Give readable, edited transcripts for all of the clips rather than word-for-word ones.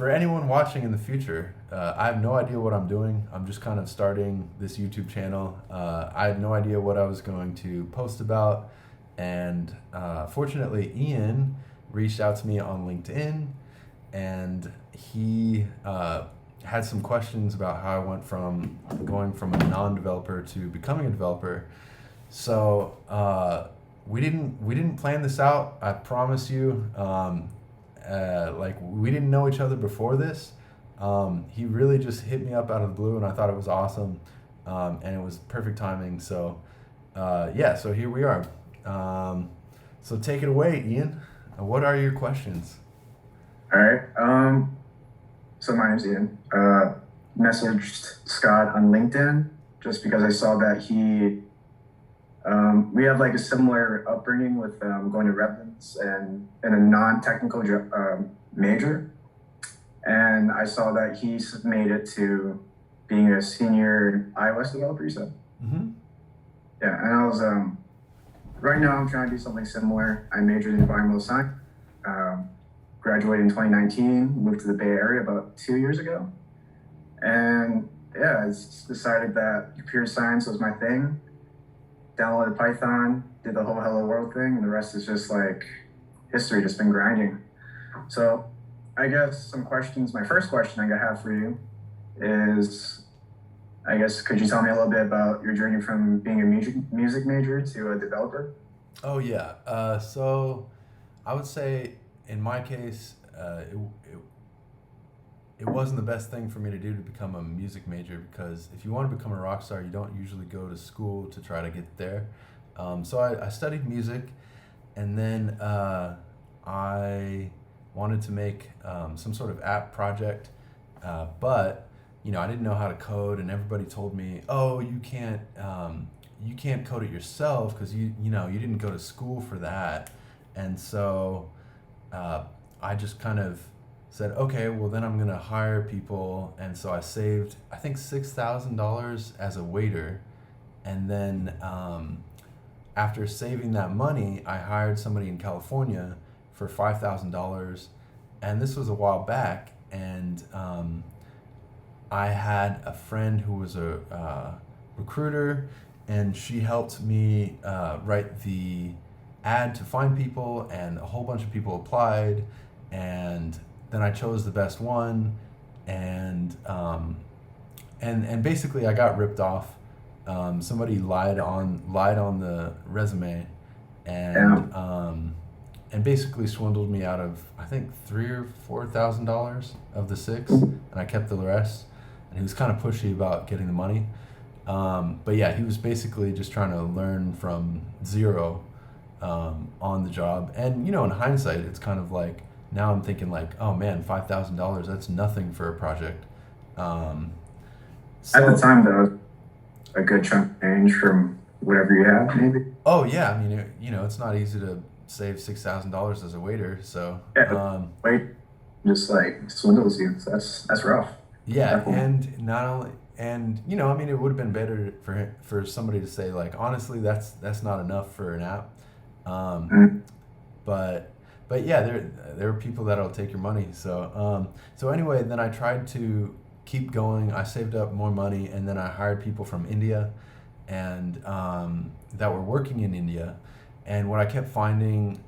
For anyone watching in the future, I have no idea what I'm doing. I'm just kind of starting this YouTube channel. I had no idea what I was going to post about, and fortunately, Ian reached out to me on LinkedIn, and he had some questions about how I went from going from a non-developer to becoming a developer. So we didn't plan this out. I promise you. Like we didn't know each other before this. He really just hit me up out of the blue, and I thought it was awesome, and it was perfect timing. So yeah, so here we are. So take it away, Ian. What are your questions? All right. So my name's Ian. Messaged Scott on LinkedIn just because I saw that we have like a similar upbringing with going to Redlands and in a non-technical major. And I saw that he's made it to being a senior iOS developer, you said? Mm-hmm. Yeah, and right now I'm trying to do something similar. I majored in environmental science, um, graduated in 2019, moved to the Bay Area about 2 years ago. And yeah, I just decided that computer science was my thing. Downloaded Python, did the whole Hello World thing, and the rest is just like history, just been grinding. So I guess some questions. My first question I have for you is, I guess, could you tell me a little bit about your journey from being a music major to a developer? Oh yeah. So I would say in my case, it it wasn't the best thing for me to do to become a music major because if you want to become a rock star, you don't usually go to school to try to get there. So I studied music, and then I wanted to make some sort of app project, but I didn't know how to code, and everybody told me, "Oh, you can't code it yourself because you didn't go to school for that," and so uh, I just kind of said, okay, well then I'm gonna hire people, and so I saved I think $6,000 as a waiter, and then after saving that money, I hired somebody in California for $5,000, and this was a while back, and I had a friend who was a recruiter, and she helped me write the ad to find people, and a whole bunch of people applied, and then I chose the best one, and and basically I got ripped off. Somebody lied on the resume, Yeah. and basically swindled me out of I think $3,000 or $4,000 of the six, and I kept the rest. And he was kind of pushy about getting the money, but yeah, he was basically just trying to learn from zero on the job. And in hindsight, it's kind of like now I'm thinking like, oh man, $5,000, that's nothing for a project. Um, At the so time, that was a good chunk of change from whatever you have, maybe. oh yeah, I mean it's not easy to save $6,000 as a waiter. So Yeah. Wait, just like swindles you. So that's rough. yeah, Definitely. and not only and I mean it would have been better for somebody to say like honestly that's not enough for an app. Um, Mm. but but yeah, there are people that'll take your money. So anyway, then I tried to keep going. I saved up more money, and then I hired people from India, and that were working in India. And what I kept finding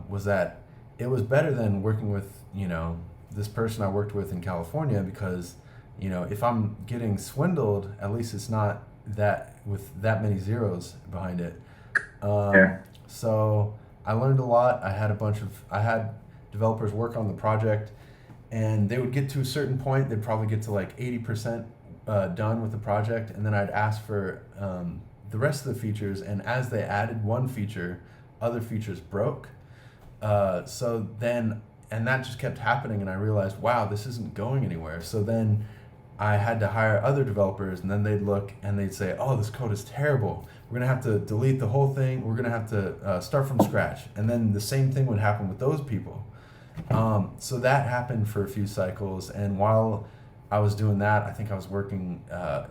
was that it was better than working with this person I worked with in California because if I'm getting swindled, at least it's not that with that many zeros behind it. Um, Yeah. so I learned a lot. I had developers work on the project, and they would get to a certain point. They'd probably get to like 80% done with the project, and then I'd ask for the rest of the features. And as they added one feature, other features broke. So then, and that just kept happening, and I realized, wow, this isn't going anywhere. So then I had to hire other developers, and then they'd look and they'd say, "Oh, this code is terrible. We're gonna have to delete the whole thing. We're gonna have to start from scratch." And then the same thing would happen with those people. So that happened for a few cycles, and while I was doing that, I think I was working.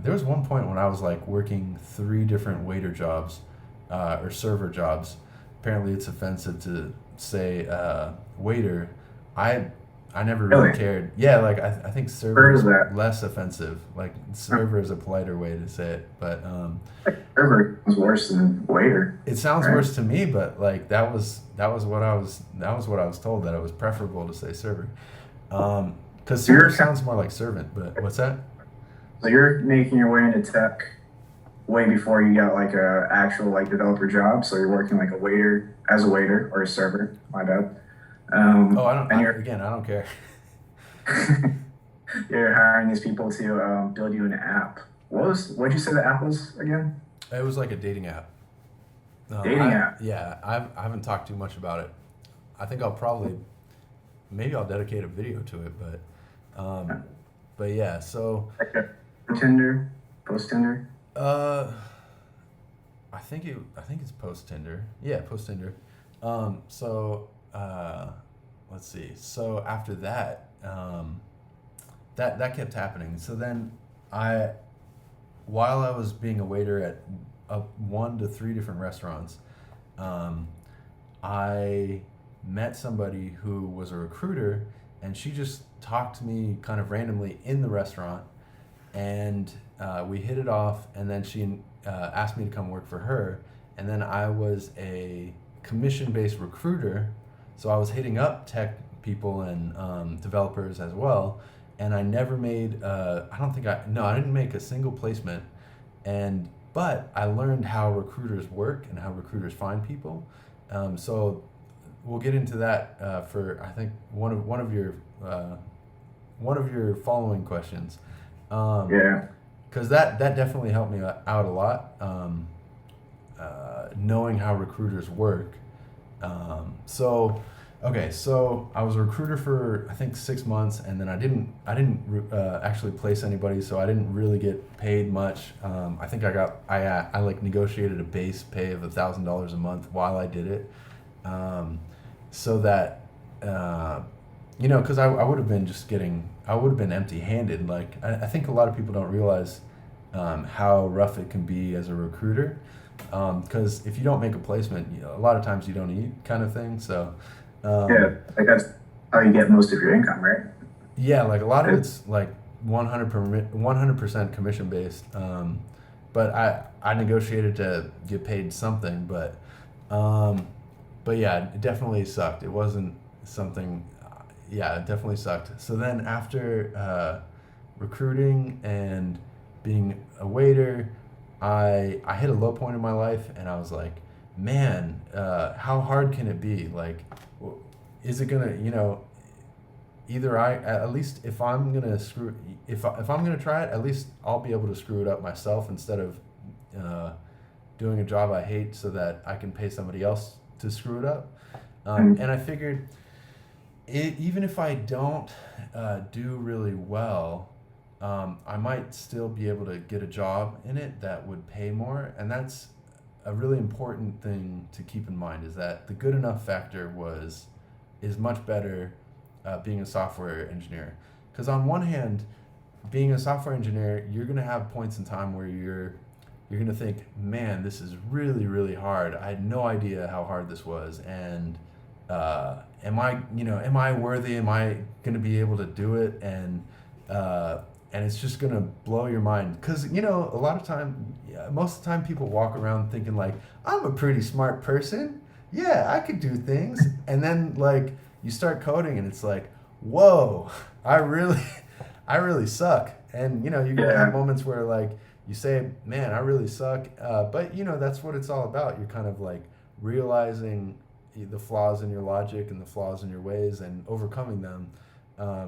There was one point when I was like working three different waiter jobs or server jobs. Apparently, it's offensive to say waiter. I I never really Really? cared. Yeah, like I think server Where is is that? less offensive. Like server is a politer way to say it, but Server is worse than waiter, it sounds right? worse to me. But like that was what I was told, that it was preferable to say server, because So server you're sounds more like servant. But what's that? so you're making your way into tech way before you got like a actual like developer job. So you're working like a waiter as a waiter or a server. My bad. Oh, I don't. And you're Again, I don't care. you're hiring these people to build you an app. What'd you say the app was again? It was like a dating app. Dating app. I haven't talked too much about it. I think I'll probably maybe I'll dedicate a video to it, but yeah. So Like a Tinder, post Tinder. uh, I think it's post Tinder. Yeah, post Tinder. So let's see. So after that, that kept happening. So then I while I was being a waiter at 1 to 3 different restaurants, um, I met somebody who was a recruiter, and she just talked to me kind of randomly in the restaurant, and we hit it off, and then she asked me to come work for her, and then I was a commission-based recruiter, so I was hitting up tech people and developers as well, and I never made I don't think I no I didn't make a single placement, and but I learned how recruiters work and how recruiters find people, so we'll get into that for I think uh, one of your following questions, Yeah. because that definitely helped me out a lot, knowing how recruiters work. So okay, so I was a recruiter for I think 6 months, and then I didn't actually place anybody, so I didn't really get paid much. I think I like negotiated a base pay of $1,000 a month while I did it, um, so that uh, because I would have been I would have been empty handed. Like I think a lot of people don't realize how rough it can be as a recruiter, because if you don't make a placement, a lot of times you don't eat, kind of thing. So Yeah. um, Like that's how you get most of your income, right? yeah, like a lot of It- it's like 100% commission based. But I negotiated to get paid something, um, but yeah, it definitely sucked. It wasn't something. Yeah, it definitely sucked. So then after recruiting and being a waiter, I hit a low point in my life, and I was like, man, how hard can it be? Like, is it gonna, either at least if I'm gonna if I'm gonna try it, at least I'll be able to screw it up myself instead of uh, doing a job I hate so that I can pay somebody else to screw it up. and And I figured even if I don't do really well, I might still be able to get a job in it that would pay more. And that's a really important thing to keep in mind, is that the good enough factor is much better being a software engineer. Because on one hand, being a software engineer, you're going to have points in time where you're going to think, man, this is really, really hard. I had no idea how hard this was. And am I worthy? Am I going to be able to do it? And it's just going to blow your mind. Because, a lot of time, yeah, most of the time people walk around thinking like, I'm a pretty smart person. Yeah, I could do things. And then like you start coding and it's like, whoa, I really, I really suck. And, you're going to have yeah, moments where like you say, man, I really suck. But, that's what it's all about. You're kind of like realizing the flaws in your logic and the flaws in your ways and overcoming them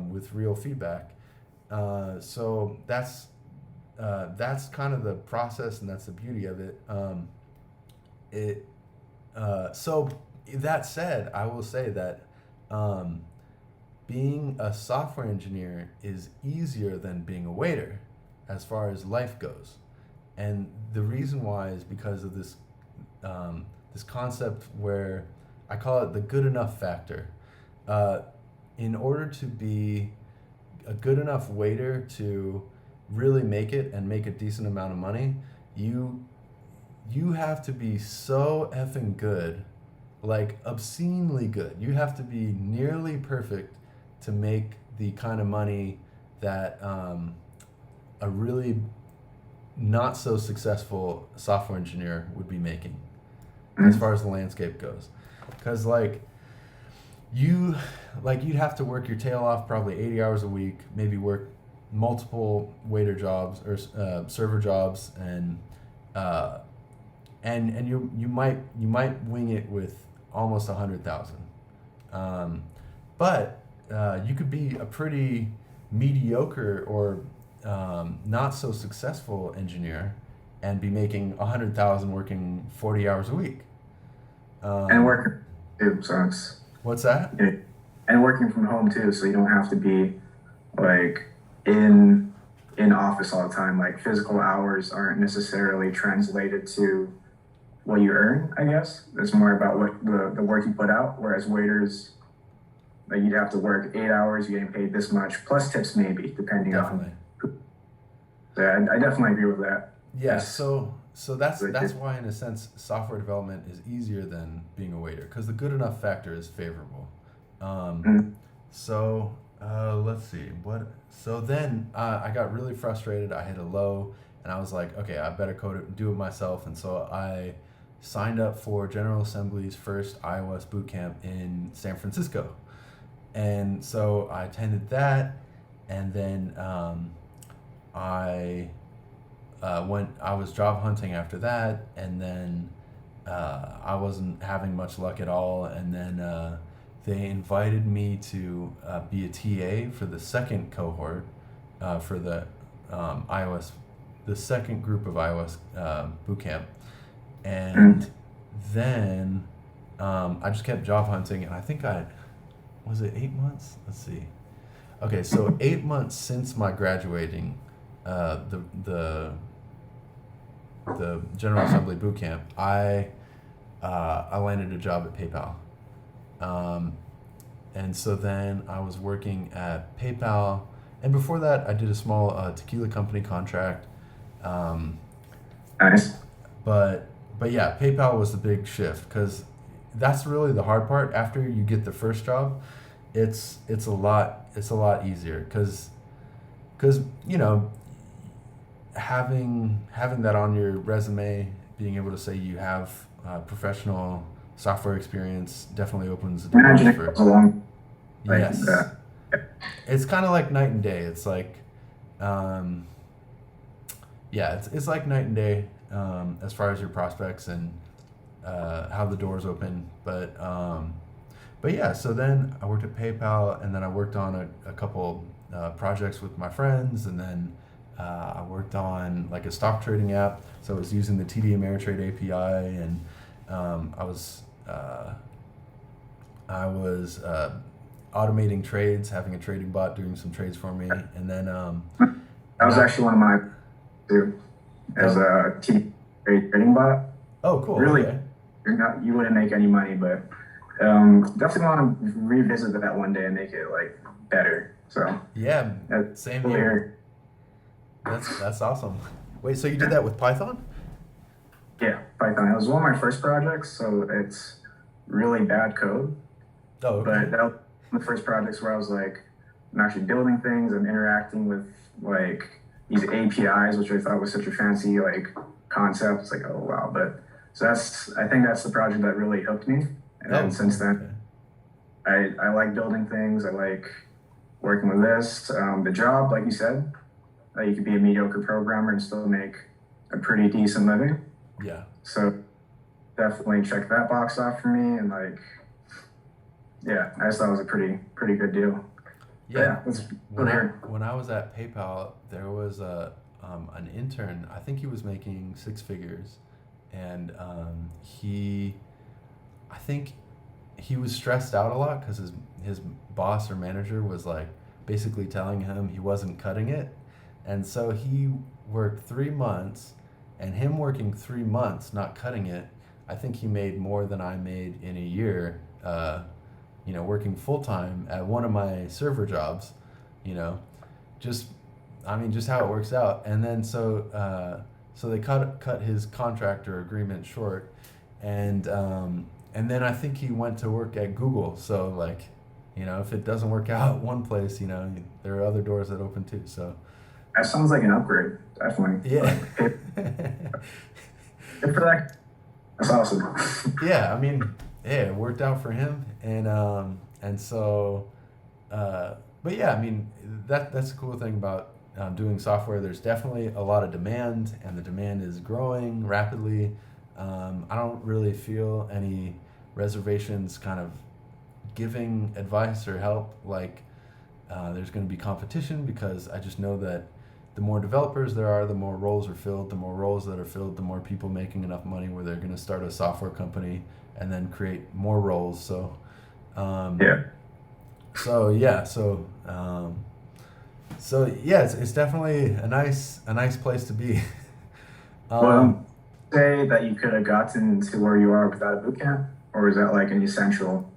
with real feedback. So that's kind of the process, and that's the beauty of it. It so that said, I will say that um, being a software engineer is easier than being a waiter as far as life goes, and the reason why is because of this concept where I call it the good enough factor. Uh, in order to be a good enough waiter to really make it and make a decent amount of money, you you have to be so effing good, like obscenely good. You have to be nearly perfect to make the kind of money that a really not so successful software engineer would be making as far as the landscape goes. Because you'd have to work your tail off probably 80 hours a week, maybe work multiple waiter jobs or server jobs, and you might wing it with almost 100,000. But you could be a pretty mediocre or not so successful engineer and be making 100,000 working 40 hours a week. And working too, so it's What's that? and working from home too, so you don't have to be like in office all the time. Like physical hours aren't necessarily translated to what you earn, I guess. It's more about what the work you put out. Whereas waiters, like you'd have to work 8 hours, you're getting paid this much, plus tips maybe, depending Definitely. on. Yeah, I definitely agree with that. Yeah, Yes. so that's why in a sense software development is easier than being a waiter because the good enough factor is favorable. Mhm. So let's see what. So then I got really frustrated. I hit a low, and I was like, okay, I better code it, do it myself. And so I signed up for General Assembly's first iOS bootcamp in San Francisco, and so I attended that, and then I I was job hunting after that, and then I wasn't having much luck at all, and then they invited me to be a TA for the second cohort for the iOS, the second group of iOS bootcamp, and then I just kept job hunting, and I think was it 8 months? Let's see. Okay, so 8 months since my graduating, the General Assembly bootcamp, I landed a job at PayPal, and so then I was working at PayPal, and before that I did a small tequila company contract, Nice. but yeah, PayPal was the big shift because that's really the hard part. After you get the first job, it's a lot easier because you know, having that on your resume, being able to say you have professional software experience definitely opens the doors Imagine it for. goes along like Yes, that. it's kind of like night and day. It's like yeah, it's like night and day as far as your prospects and how the doors open. But yeah, so then I worked at PayPal, and then I worked on a couple projects with my friends, and then I worked on like a stock trading app. So I was using the TD Ameritrade API, and I was automating trades, having a trading bot doing some trades for me, and then That was actually one of my too, as oh, a trading bot. oh cool, Really, okay. you wouldn't make any money, but definitely want to revisit that one day and make it like better. So Yeah, that's same cool to here. hear. That's awesome. Wait, so you did that with Python? Yeah, Python. It was one of my first projects, so it's really bad code. Oh, okay. But that was one of the first projects where I was like, I'm actually building things. I'm interacting with like these APIs, which I thought was such a fancy like concept. It's like, oh wow. But so I think that's the project that really hooked me. And then Oh, since cool. then, Okay. I like building things. I like working with this. The job, like you said, you could be a mediocre programmer and still make a pretty decent living. Yeah. So definitely check that box off for me. And like, yeah, I just thought it was a pretty good deal. But Yeah. yeah, that's When good I here. when I was at PayPal, there was an intern. I think he was making six figures, and I think he was stressed out a lot because his boss or manager was like basically telling him he wasn't cutting it, and so he worked 3 months, and him working 3 months not cutting it, I think he made more than I made in a year. Working full time at one of my server jobs, you know, just just how it works out. And then so they cut his contract or agreement short, and then I think he went to work at Google. So like if it doesn't work out one place, there are other doors that open too. So That sounds like an upgrade, definitely. yeah. Like, good for that. That's awesome. Yeah, I mean, yeah, it worked out for him, and so, but yeah, I mean, that's the cool thing about doing software. There's definitely a lot of demand, and the demand is growing rapidly. I don't really feel any reservations, kind of giving advice or help. Like, there's going to be competition because I just know that the more developers there are, the more roles are filled. The more roles that are filled, the more people making enough money where they're going to start a software company and then create more roles. So, Yeah. so yeah, so yeah, it's definitely a nice place to be. um, Well, say that you could have gotten to where you are without a boot camp, or is that like an essential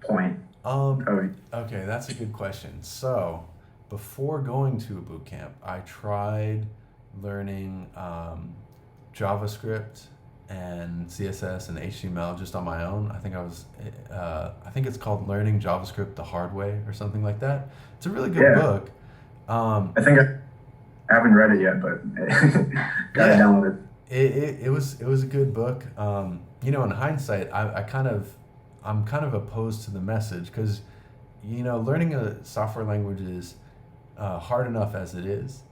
point um, of okay, that's a good question. So, before going to a boot camp, I tried learning JavaScript and CSS and HTML just on my own. I think it's called Learning JavaScript the Hard Way or something like that. It's a really good yeah? book. Um, I think I haven't read it yet, but gotta yeah, download it. it was a good book. In hindsight, I'm kind of opposed to the message because, learning a software language is hard enough as it is.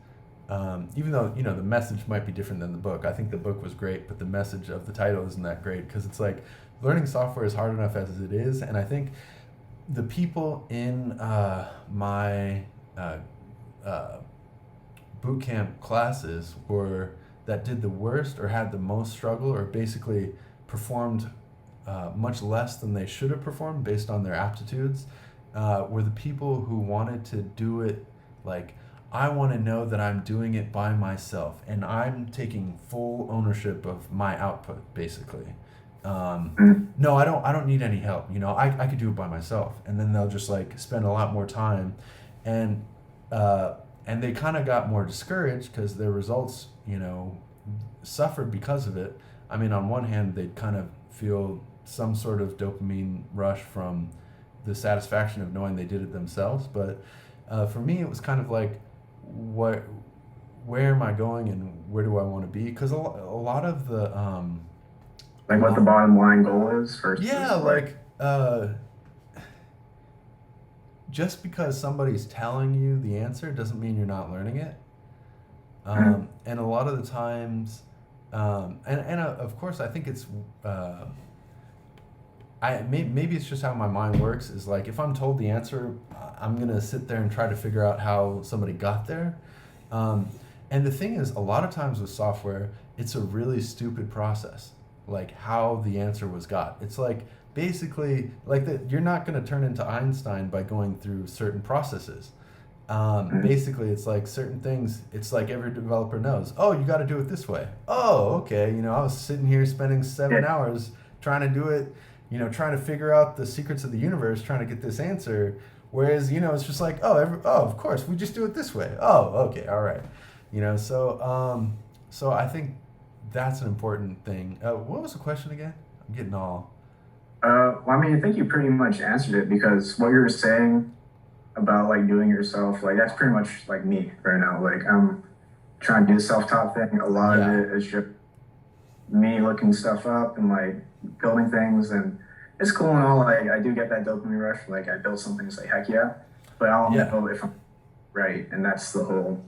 Even though the message might be different than the book. I think the book was great, but the message of the title isn't that great because it's like learning software is hard enough as it is, and I think the people in my uh, uh, boot camp classes were that did the worst or had the most struggle or basically performed much less than they should have performed based on their aptitudes were the people who wanted to do it like I want to know that I'm doing it by myself and I'm taking full ownership of my output basically. Mm. No, I don't need any help. I could do it by myself, and then they'll just like spend a lot more time, and uh, and they kind of got more discouraged because their results suffered because of it. I mean, on one hand, they'd kind of feel some sort of dopamine rush from the satisfaction of knowing they did it themselves, but for me, it was kind of like, what, where am I going, and where do I want to be? Because a lot of the a Like what the lot, bottom line goal is yeah, versus like like just because somebody's telling you the answer doesn't mean you're not learning it. mm, And a lot of the times, and of course, I think it's uh, maybe it's just how my mind works. Is like if I'm told the answer, I'm gonna sit there and try to figure out how somebody got there. Um, and the thing is, a lot of times with software, it's a really stupid process, like how the answer was got. It's like basically like that. You're not gonna turn into Einstein by going through certain processes. mm, Basically, it's like certain things. It's like every developer knows. Oh, you got to do it this way. Oh, okay. I was sitting here spending yeah, 7 hours trying to do it. Trying to figure out the secrets of the universe, trying to get this answer. Whereas, it's just like, oh, of course, we just do it this way. Oh, okay, all right. So I think that's an important thing. What was the question again? I'm getting all. well, I mean, I think you pretty much answered it because what you were saying about like doing it yourself, like that's pretty much like me right now. Like I'm trying to do the self-taught thing. A lot of Yeah, it is just me looking stuff up and like building things, and it's cool and all. Like I do get that dopamine rush. Like I build something, it's like heck yeah, but I don't yeah, know if I'm right, and that's the whole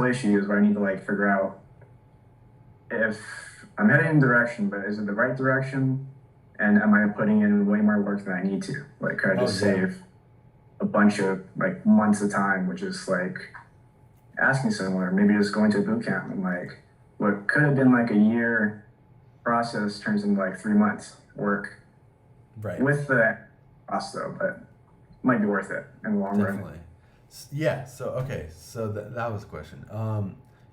issue is where I need to like figure out if I'm heading in a direction, but is it the right direction? And am I putting in way more work than I need to? Like, could I oh just yeah, save a bunch of like months of time, which is like asking someone, or maybe just going to a boot camp and like what could have been like a year process turns into like 3 months work right. with the cost though, but might be worth it in the long run. Definitely. Yeah. So okay. So that was the question.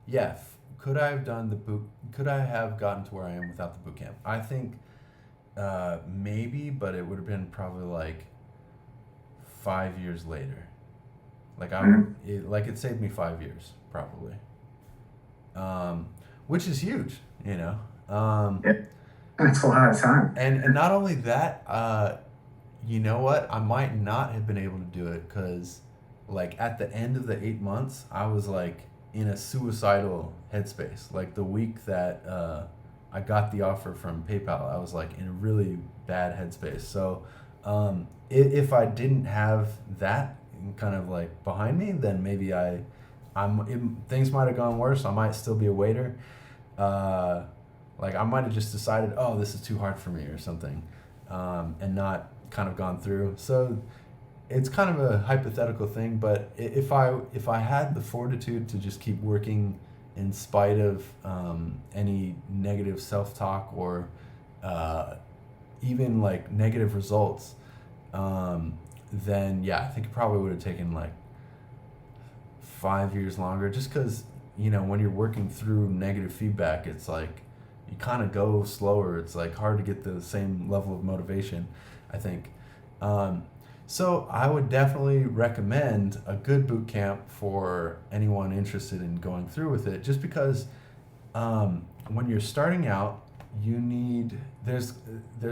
Yeah. Could I have done the boot? Could I have gotten to where I am without the boot camp? I think maybe, but it would have been probably like 5 years later. Like Mm-hmm. it saved me 5 years probably. Um, which is huge, you know. Yeah, that's a lot of time. And not only that, you know what? I might not have been able to do it because, like, at the end of the 8 months, I was like in a suicidal headspace. Like, the week that I got the offer from PayPal, I was like in a really bad headspace. So, if I didn't have that kind of like behind me, then maybe things might have gone worse. I might still be a waiter. Uh, like, I might have just decided, oh, this is too hard for me or something, and not kind of gone through. So it's kind of a hypothetical thing, but if I had the fortitude to just keep working in spite of any negative self talk or uh, even like negative results, then yeah, I think it probably would have taken like 5 years longer. Just because when you're working through negative feedback, it's like you kind of go slower. It's like hard to get the same level of motivation, I think. Um, so I would definitely recommend a good boot camp for anyone interested in going through with it. Just because when you're starting out, you need there's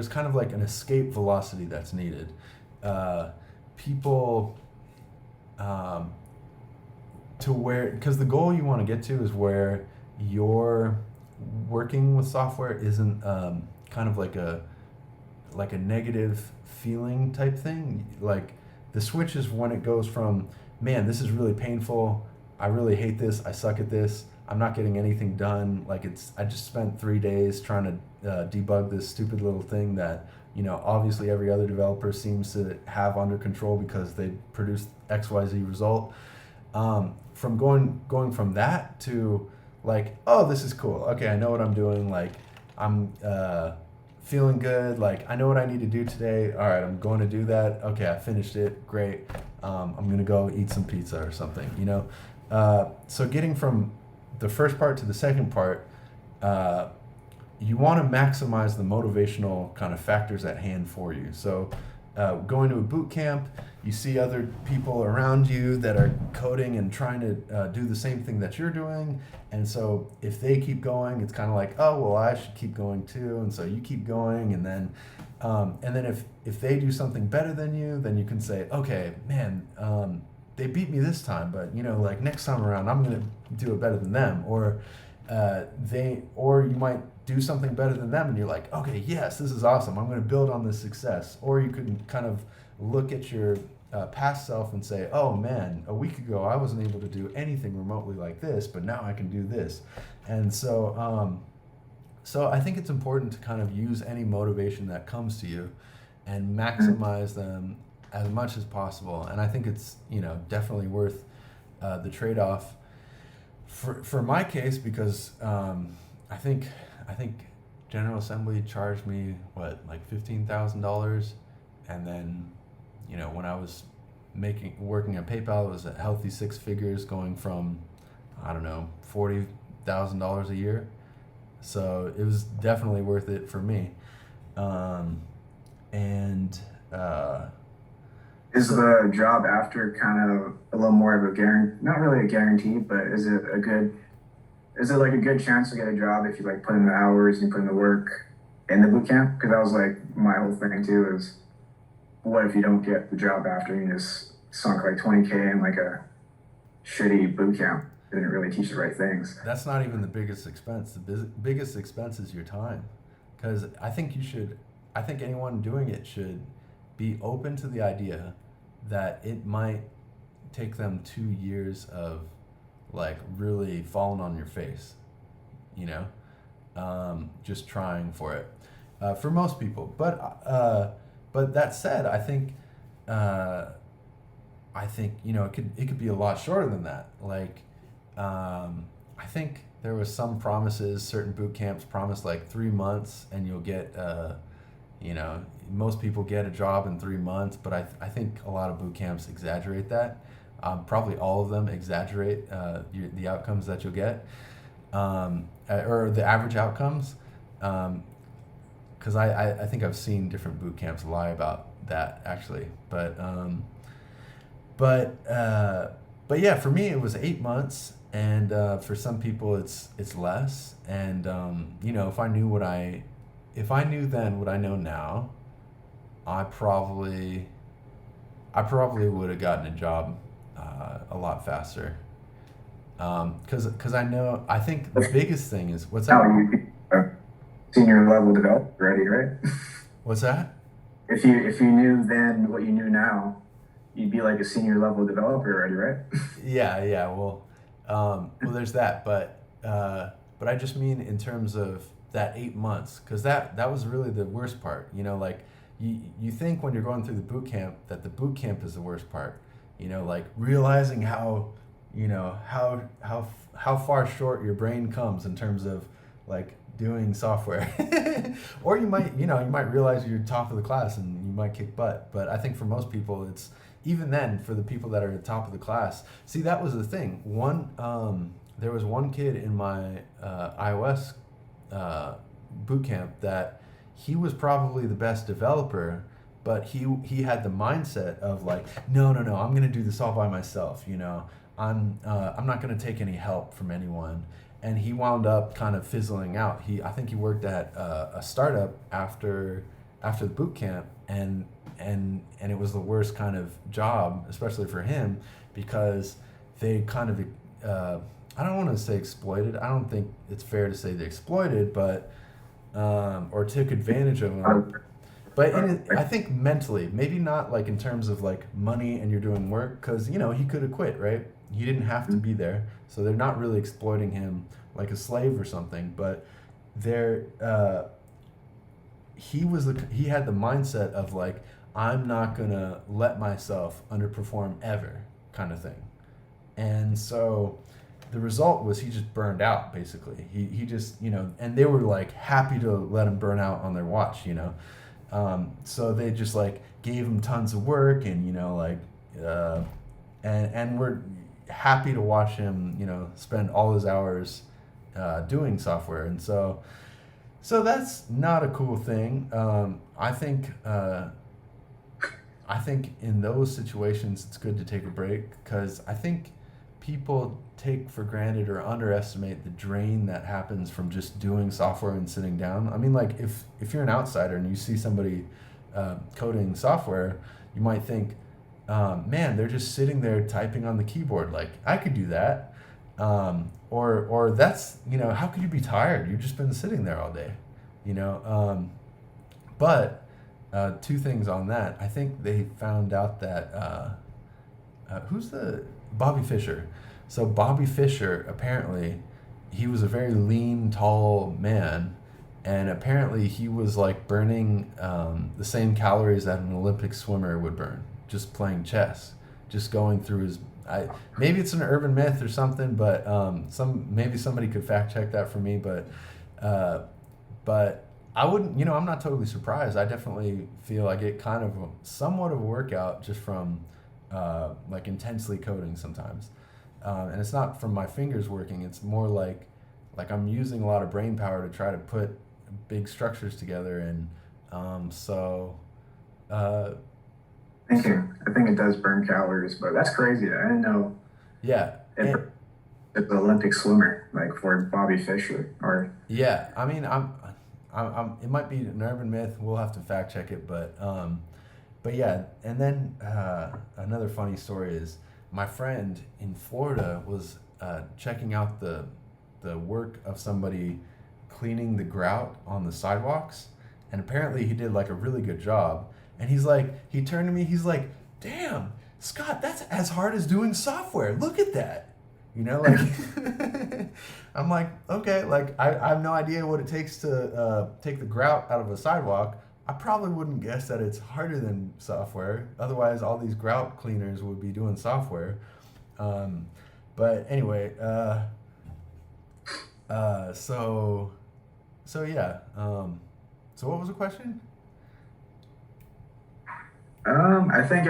kind of like an escape velocity that's needed. Uh, People um, to where, because the goal you want to get to is where you're working with software isn't kind of like a negative feeling type thing. Like, the switch is when it goes from, man, this is really painful, I really hate this, I suck at this, I'm not getting anything done. Like, I just spent 3 days trying to debug this stupid little thing that obviously every other developer seems to have under control because they produced XYZ result. From going from that to like, oh, this is cool, okay, I know what I'm doing, like, I'm feeling good, like, I know what I need to do today, all right, I'm going to do that, okay, I finished it, great, I'm gonna go eat some pizza or something, so getting from the first part to the second part, uh, you want to maximize the motivational kind of factors at hand for you. So, going to a boot camp, you see other people around you that are coding and trying to do the same thing that you're doing. And so, if they keep going, it's kind of like, oh, well, I should keep going too. And so you keep going, and then if they do something better than you, then you can say, okay, man, they beat me this time, but like, next time around, I'm gonna do it better than them. Or you might do something better than them, and you're like, okay, yes, this is awesome, I'm going to build on this success. Or you could kind of look at your past self and say, oh man, a week ago I wasn't able to do anything remotely like this, but now I can do this. And so I think it's important to kind of use any motivation that comes to you and maximize them as much as possible. And I think it's definitely worth the trade-off for my case, because I think General Assembly charged me what, like $15,000, and then when I was working at PayPal, it was a healthy six figures, going from, I don't know, $40,000 a year. So it was definitely worth it for me. Um, and Is the job after kind of a little more of a guarantee? Not really a guarantee, but is it like a good chance to get a job if you like put in the hours and you put in the work in the boot camp? Because that was like my whole thing too. Is what if you don't get the job after you just sunk like 20K in like a shitty boot camp? Didn't really teach the right things. That's not even the biggest expense. The biggest expense is your time, because I think anyone doing it should be open to the idea that it might take them 2 years of like really falling on your face, you know, just trying for it, for most people. But that said, I think it could be a lot shorter than that. Like, I think there was some promises. Certain boot camps promise like 3 months, and you'll get most people get a job in 3 months. But I think a lot of boot camps exaggerate that. Probably all of them exaggerate the outcomes that you'll get, or the average outcomes. Because I think I've seen different boot camps lie about that, actually. But yeah, for me it was 8 months, and for some people it's less. And if I knew then what I know now, I probably I probably would have gotten a job a lot faster. Because I think the biggest thing is what's Now that? you'd be a senior level developer already, right? What's that? If you knew then what you knew now, you'd be like a senior level developer already, right? Yeah. Well, there's that, but I just mean in terms of that 8 months, because that was really the worst part. Like you think when you're going through the boot camp that the boot camp is the worst part. Like realizing how, how far short your brain comes in terms of like doing software, or you might realize you're top of the class and you might kick butt. But I think for most people, it's even then for the people that are at the top of the class. See, that was the thing. There was one kid in my iOS boot camp that he was probably the best developer, but he had the mindset of like, no, I'm gonna do this all by myself. I'm not gonna take any help from anyone. And he wound up kind of fizzling out. I think he worked at a startup after the boot camp, and it was the worst kind of job, especially for him, because they kind of I don't want to say exploited. I don't think it's fair to say they exploited, but or took advantage of him. But I think mentally, maybe not like in terms of like money and you're doing work, because he could have quit, right? He didn't have to be there, so they're not really exploiting him like a slave or something. But they're he had the mindset of like, I'm not gonna let myself underperform ever, kind of thing. And so the result was he just burned out basically. He just and they were like happy to let him burn out on their watch. So they just like gave him tons of work, and like and we're happy to watch him spend all his hours doing software. And so that's not a cool thing. I think in those situations it's good to take a break, because I think people take for granted or underestimate the drain that happens from just doing software and sitting down. I mean, like if you're an outsider and you see somebody coding software, you might think, man, they're just sitting there typing on the keyboard. Like I could do that. Or that's how could you be tired? You've just been sitting there all day. But two things on that. I think they found out that who's the Bobby Fischer. So Bobby Fischer, apparently, he was a very lean, tall man, and apparently he was like burning the same calories that an Olympic swimmer would burn just playing chess, just going through his. Maybe it's an urban myth or something, but maybe somebody could fact check that for me. But I wouldn't. I'm not totally surprised. I definitely feel I get kind of somewhat of a workout just from like intensely coding sometimes. And it's not from my fingers working. It's more like I'm using a lot of brain power to try to put big structures together. And so I think it does burn calories, but that's crazy. I didn't know yeah. it's an Olympic swimmer like for Bobby Fischer or Yeah, I mean, it might be an urban myth. We'll have to fact check it, but yeah. And then another funny story is my friend in Florida was checking out the work of somebody cleaning the grout on the sidewalks, and apparently he did like a really good job. And he turned to me, he's like, "Damn, Scott, that's as hard as doing software. Look at that." Like I'm like, okay, like I have no idea what it takes to take the grout out of a sidewalk. I probably wouldn't guess that it's harder than software. Otherwise, all these grout cleaners would be doing software. But anyway, so yeah. So what was the question? I think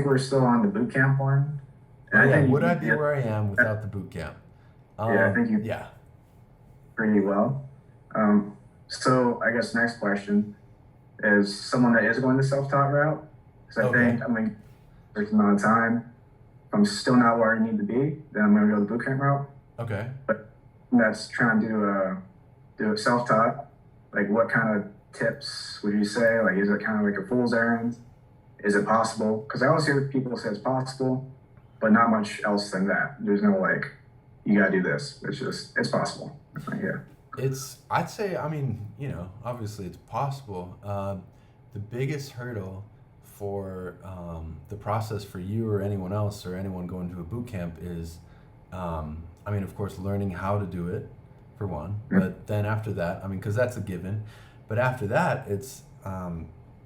we're still on the boot camp one. Oh, And I yeah, think would I you be did, where I am without the boot camp? yeah, I think you did Yeah. pretty well. So I guess next question is someone that is going the self-taught route. Because I Okay. think I'm going to a certain amount of time. If I'm still not where I need to be, then I'm going to go the boot camp route. Okay. But that's trying to do it self-taught. Like what kind of tips would you say? Like, is it kind of like a fool's errand? Is it possible? Because I always hear people say it's possible, but not much else than that. There's no like, you gotta do this. It's just, it's possible. Like, yeah. I'd say, I mean, obviously it's possible. The biggest hurdle for the process for you or anyone else or anyone going to a boot camp is, I mean, of course, learning how to do it for one, but then after that, I mean, because that's a given, but after that, it's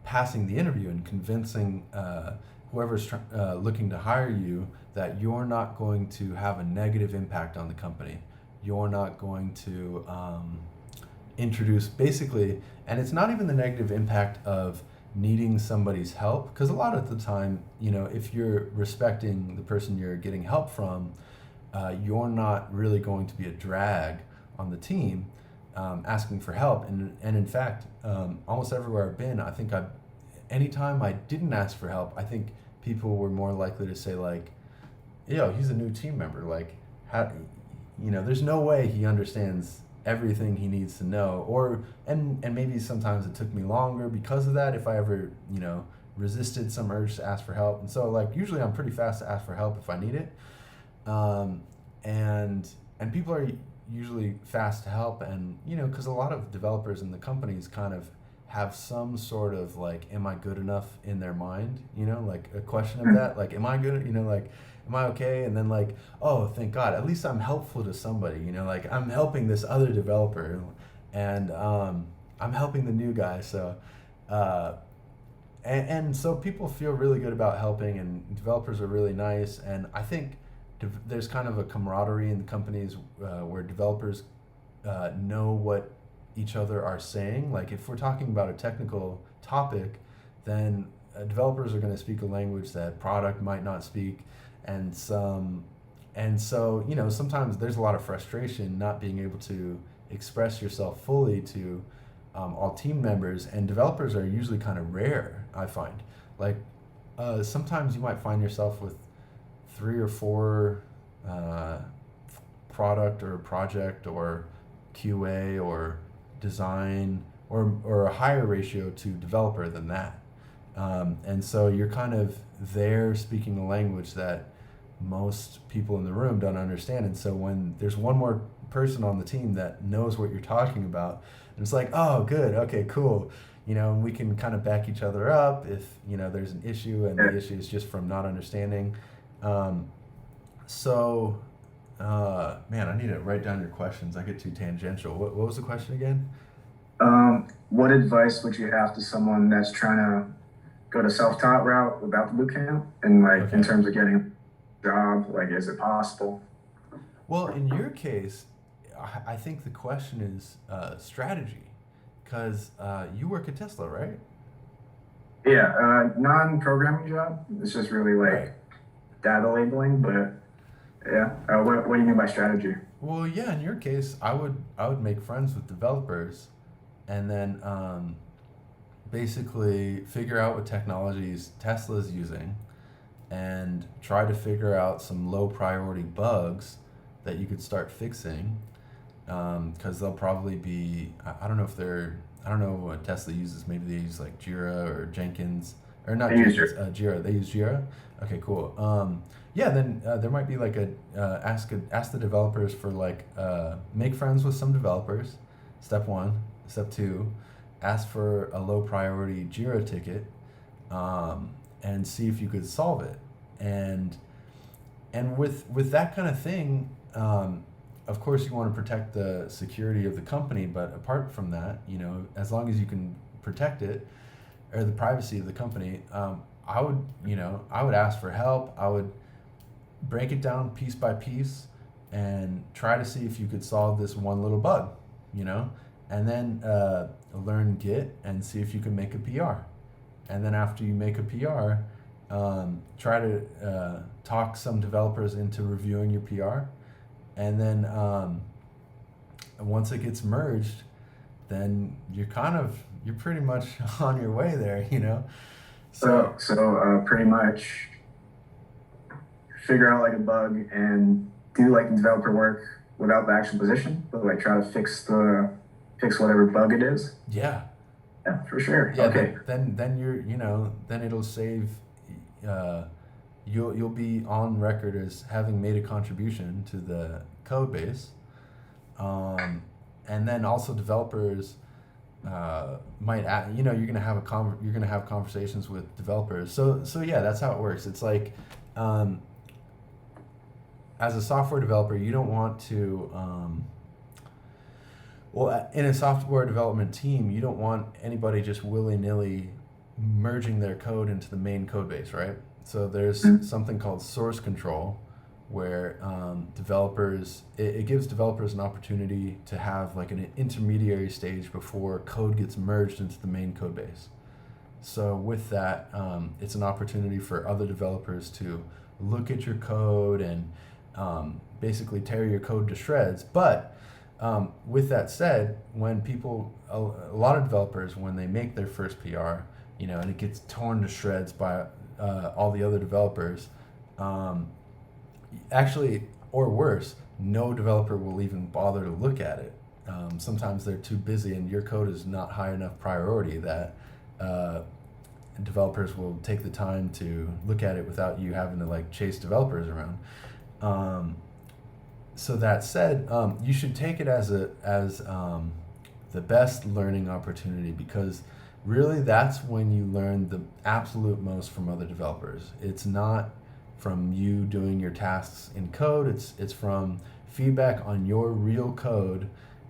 passing the interview and convincing whoever's looking to hire you that you're not going to have a negative impact on the company. You're not going to introduce basically, and it's not even the negative impact of needing somebody's help, because a lot of the time, if you're respecting the person you're getting help from, you're not really going to be a drag on the team asking for help. And in fact, almost everywhere I've been, I think anytime I didn't ask for help, I think people were more likely to say like, yo, he's a new team member. Like, how, there's no way he understands everything he needs to know. And maybe sometimes it took me longer because of that, if I ever, resisted some urge to ask for help. And so like, usually I'm pretty fast to ask for help if I need it. And people are usually fast to help, and because a lot of developers in the companies kind of have some sort of like, am I good enough in their mind, like a question of that, like, am I good, like, am I okay? And then like, oh, thank God, at least I'm helpful to somebody, like I'm helping this other developer, and I'm helping the new guy. So and so people feel really good about helping, and developers are really nice. And I think there's kind of a camaraderie in the companies where developers know what each other are saying. Like if we're talking about a technical topic, then developers are going to speak a language that product might not speak, and so sometimes there's a lot of frustration not being able to express yourself fully to all team members, and developers are usually kind of rare, I find. Like sometimes you might find yourself with 3 or 4 product or project or QA or design or a higher ratio to developer than that. And so you're kind of there speaking a language that most people in the room don't understand. And so when there's one more person on the team that knows what you're talking about, it's like, oh, good, okay, cool. And we can kind of back each other up if, there's an issue and the issue is just from not understanding. Man, I need to write down your questions. I get too tangential. What was the question again? What advice would you have to someone that's trying to go to self-taught route without the bootcamp, and like Okay. in terms of getting a job, like is it possible? Well, in your case, I think the question is strategy, because you work at Tesla, right? Yeah, non-programming job. It's just really like Right. data labeling, but yeah. What do you mean by strategy? Well, yeah, in your case, I would make friends with developers, and then basically figure out what technologies Tesla's using, and try to figure out some low priority bugs that you could start fixing, because they'll probably be, I don't know if I don't know what Tesla uses. Maybe they use like Jira or Jenkins, or not I use Jenkins, Jira. They use Jira. Okay, cool. Yeah, then there might be like ask the developers for like make friends with some developers. Step 1. Step 2, ask for a low priority Jira ticket, and see if you could solve it. And with that kind of thing, of course you want to protect the security of the company, but apart from that, as long as you can protect it or the privacy of the company, I would ask for help. I would break it down piece by piece and try to see if you could solve this one little bug, and then learn Git and see if you can make a PR. And then after you make a PR, try to talk some developers into reviewing your PR. And then once it gets merged, then you're pretty much on your way there, So So pretty much figure out like a bug and do like developer work without the actual position, but like try to fix whatever bug it is. yeah, Yeah, for sure. Yeah, Okay. then you're, then it'll save. Uh, you'll be on record as having made a contribution to the code base, um, and then also developers might you're gonna have you're gonna have conversations with developers. So yeah, that's how it works. It's like, um, as a software developer, you don't want to. Well, in a software development team, you don't want anybody just willy nilly merging their code into the main code base, right? So there's Mhm. something called source control, where it gives developers an opportunity to have like an intermediary stage before code gets merged into the main code base. So with that, it's an opportunity for other developers to look at your code and basically tear your code to shreds. But with that said, when a lot of developers, when they make their first PR, and it gets torn to shreds by all the other developers, um, actually, or worse, no developer will even bother to look at it. Sometimes they're too busy, and your code is not high enough priority that uh, developers will take the time to look at it without you having to like chase developers around. Um, so that said, you should take it as the best learning opportunity, because really that's when you learn the absolute most from other developers. It's not from you doing your tasks in code. It's from feedback on your real code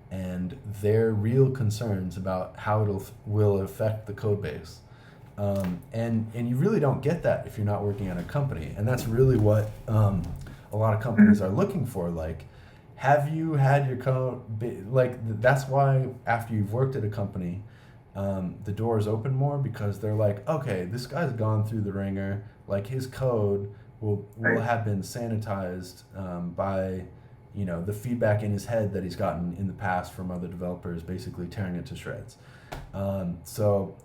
and their real concerns about how will affect the code base. And you really don't get that if you're not working at a company, and that's really what a lot of companies Mhm. are looking for. Like, have you had your code that's why after you've worked at a company, the doors open more, because they're like, okay, this guy's gone through the ringer. Like, his code will Right. have been sanitized by the feedback in his head that he's gotten in the past from other developers, basically tearing it to shreds. So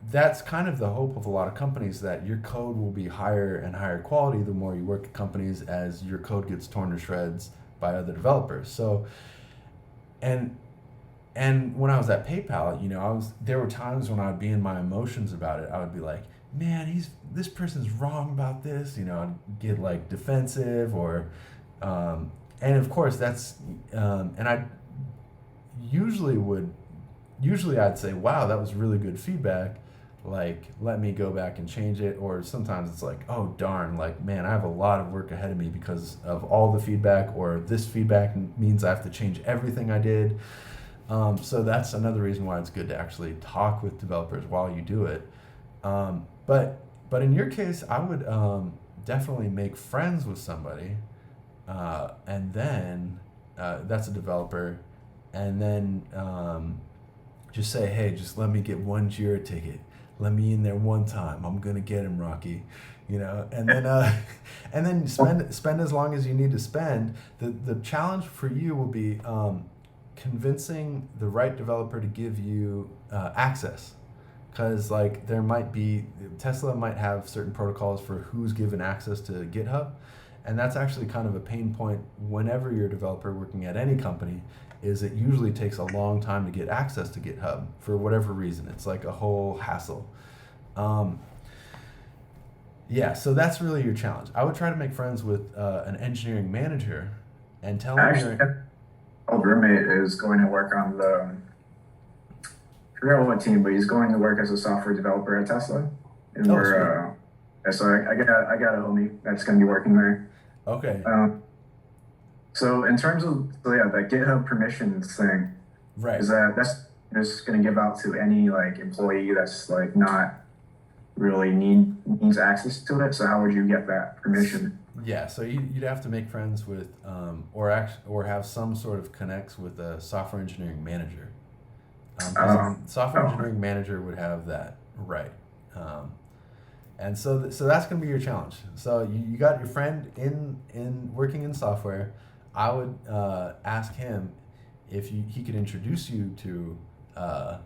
that's kind of the hope of a lot of companies, that your code will be higher and higher quality the more you work at companies, as your code gets torn to shreds by other developers. So and and when I was at PayPal, there were times when I would be in my emotions about it. I would be like, man, this person's wrong about this. I'd get like defensive, or and of course that's and I usually would usually I'd say, wow, that was really good feedback. Like, let me go back and change it. Or sometimes it's like, oh, darn, like, man, I have a lot of work ahead of me because of all the feedback, or this feedback means I have to change everything I did. So that's another reason why it's good to actually talk with developers while you do it. But in your case, I would definitely make friends with somebody, and then that's a developer, and then just say, hey, just let me get one Jira ticket. Let me in there one time. I'm gonna get him, Rocky. And then and then spend as long as you need to spend. The challenge for you will be convincing the right developer to give you access, because like Tesla might have certain protocols for who's given access to GitHub, and that's actually kind of a pain point whenever you're a developer working at any company. Is it usually takes a long time to get access to GitHub for whatever reason. It's like a whole hassle. Um, yeah, so that's really your challenge. I would try to make friends with an engineering manager and tell him Actually, you're. old roommate is going to work on I forgot what team, but he's going to work as a software developer at Tesla, and Oh, sweet. yeah, so I got a homie that's going to be working there. Okay. So in terms of yeah, that GitHub permissions thing, Right. that's just going to give out to any like employee that's like not really needs access to it. So how would you get that permission? Yeah, so you'd have to make friends with, or have some sort of connects with a software engineering manager, because Oh, then software oh, engineering manager would have that right. Um, and so that's going to be your challenge. So you got your friend in working in software. I would ask him if he could introduce you to uh,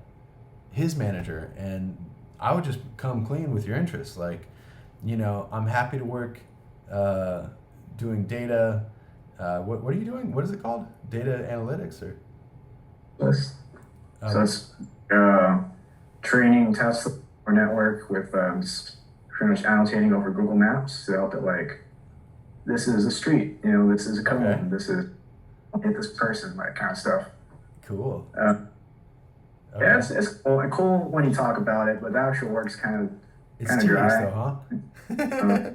his manager, and I would just come clean with your interests. Like, I'm happy to work uh, doing data. What are you doing? What is it called? Data analytics, or this. So uh, it's uh, training Tesla or network with pretty much annotating over Google Maps to help it like, this is a street, this is a Okay. cone, this is hit this person, like kind of stuff. Cool. Uh, yeah, Okay. it's cool when you talk about it, but the actual work's It's kind of tedious dry. though, Uh, huh?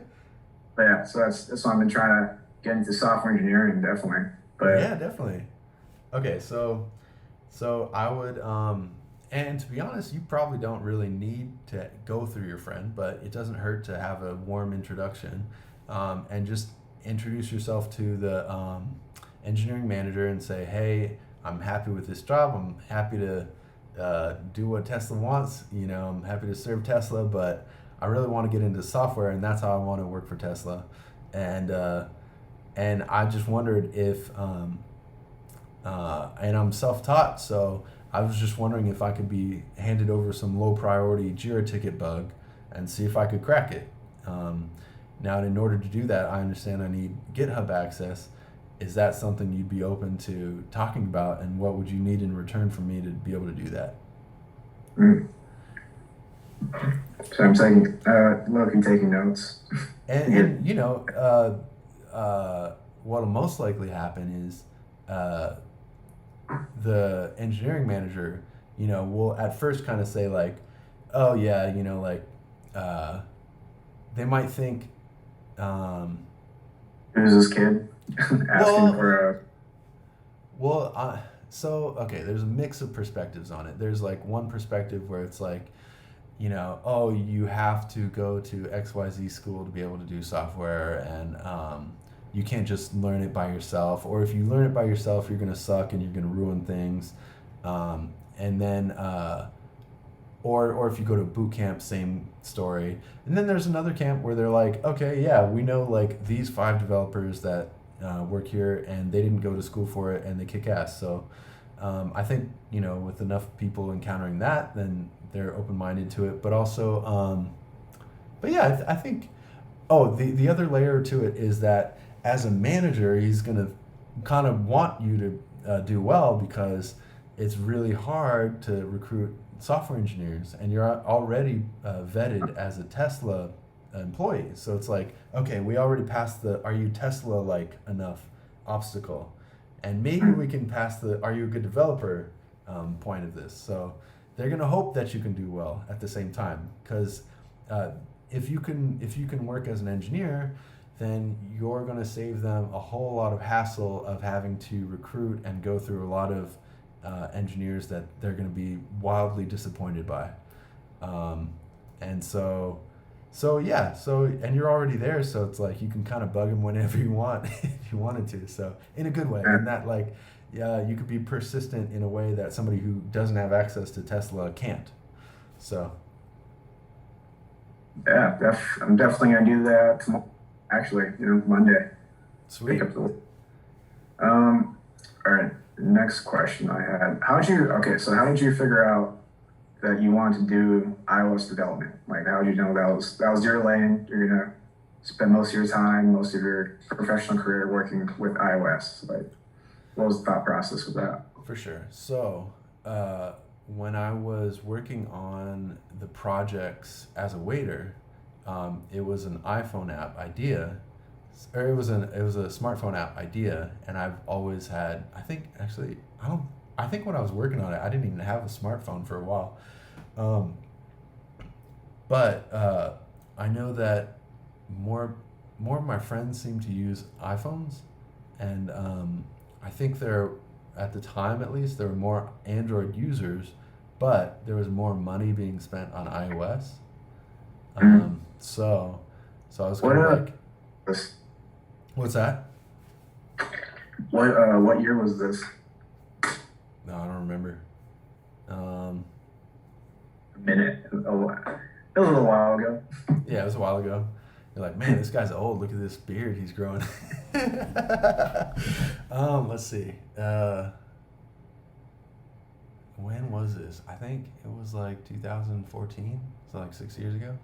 but yeah, so that's why I've been trying to get into software engineering, definitely. Yeah, But definitely. Okay, so I would and to be honest, you probably don't really need to go through your friend, but it doesn't hurt to have a warm introduction, and just introduce yourself to the engineering manager and say, "Hey, I'm happy with this job. I'm happy to do what Tesla wants. I'm happy to serve Tesla, but I really want to get into software, and that's how I want to work for Tesla." And I just wondered if and I'm self-taught, so I was just wondering if I could be handed over some low priority Jira ticket bug and see if I could crack it. Now, in order to do that, I understand I need GitHub access. Is that something you'd be open to talking about, and what would you need in return for me to be able to do that? mm, so I'm taking low-key taking notes. And, Yeah. and what'll most likely happen is uh, the engineering manager, will at first kind of say like, oh yeah, uh, they might think, um, Who's this kid asking well, for a well, so okay, there's a mix of perspectives on it. There's like one perspective where it's like, oh, you have to go to XYZ school to be able to do software, and you can't just learn it by yourself. Or if you learn it by yourself, you're going to suck and you're going to ruin things. And then, or if you go to boot camp, same story. And then there's another camp where they're like, okay, yeah, we know like these 5 developers that work here, and they didn't go to school for it, and they kick ass. So I think with enough people encountering that, then they're open minded to it. But also, but yeah, I think. Oh, the other layer to it is that as a manager, he's gonna kind of want you to do well, because it's really hard to recruit software engineers, and you're already vetted as a Tesla employee. So it's like, okay, we already passed the "Are you Tesla like enough" obstacle, and maybe we can pass the "Are you a good developer" point of this. So they're gonna hope that you can do well at the same time, because uh, if you can work as an engineer, then you're going to save them a whole lot of hassle of having to recruit and go through a lot of engineers that they're going to be wildly disappointed by. And so yeah, and you're already there, so it's like you can kind of bug them whenever you want if you wanted to. So in a good way, and that like, yeah, you could be persistent in a way that somebody who doesn't have access to Tesla can't. So yeah, I'm definitely gonna do that tomorrow. Actually, Monday. Pick sweet. up the. Um. All right. Next question I had. How did you figure out that you wanted to do iOS development? Like, how did you know that was your lane? You're gonna spend most of your time, most of your professional career working with iOS. Like, what was the thought process with that? For sure. So, when I was working on the projects as a waiter, it was an iPhone app idea, or it was a smartphone app idea, and I've always had. I think actually, I don't. I think when I was working on it, I didn't even have a smartphone for a while, um, but I know that more more of my friends seem to use iPhones, and I think there, at the time at least, there were more Android users, but there was more money being spent on iOS. Mm. So I was What kind of like, this? what's that? What year was this? No, I don't remember. Um, A minute. A little while ago. yeah, it was a while ago. You're like, man, this guy's old. Look at this beard he's growing. Let's see. When was this? I think it was like 2014. So like 6 years ago,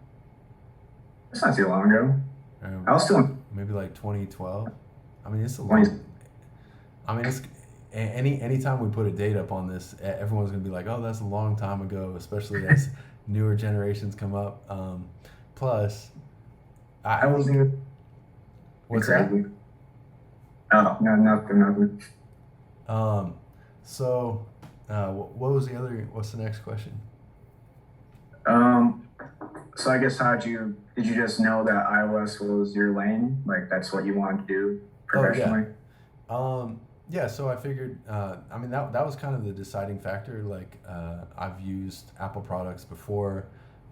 It's not too long ago. or I was still in maybe like 2012. I mean, it's a 20s. long. I mean, anytime we put a date up on this, everyone's gonna be like, "Oh, that's a long time ago," especially as newer generations come up. Plus, I I wasn't think even what's that? exactly. Oh, no, nothing, nothing. Um, so, what was the other? What's the next question? Um, so I guess did you just know that iOS was your lane? Like that's what you wanted to do Oh yeah. professionally? Um, yeah, so I figured, I mean, that was kind of the deciding factor. Like, I've used Apple products before.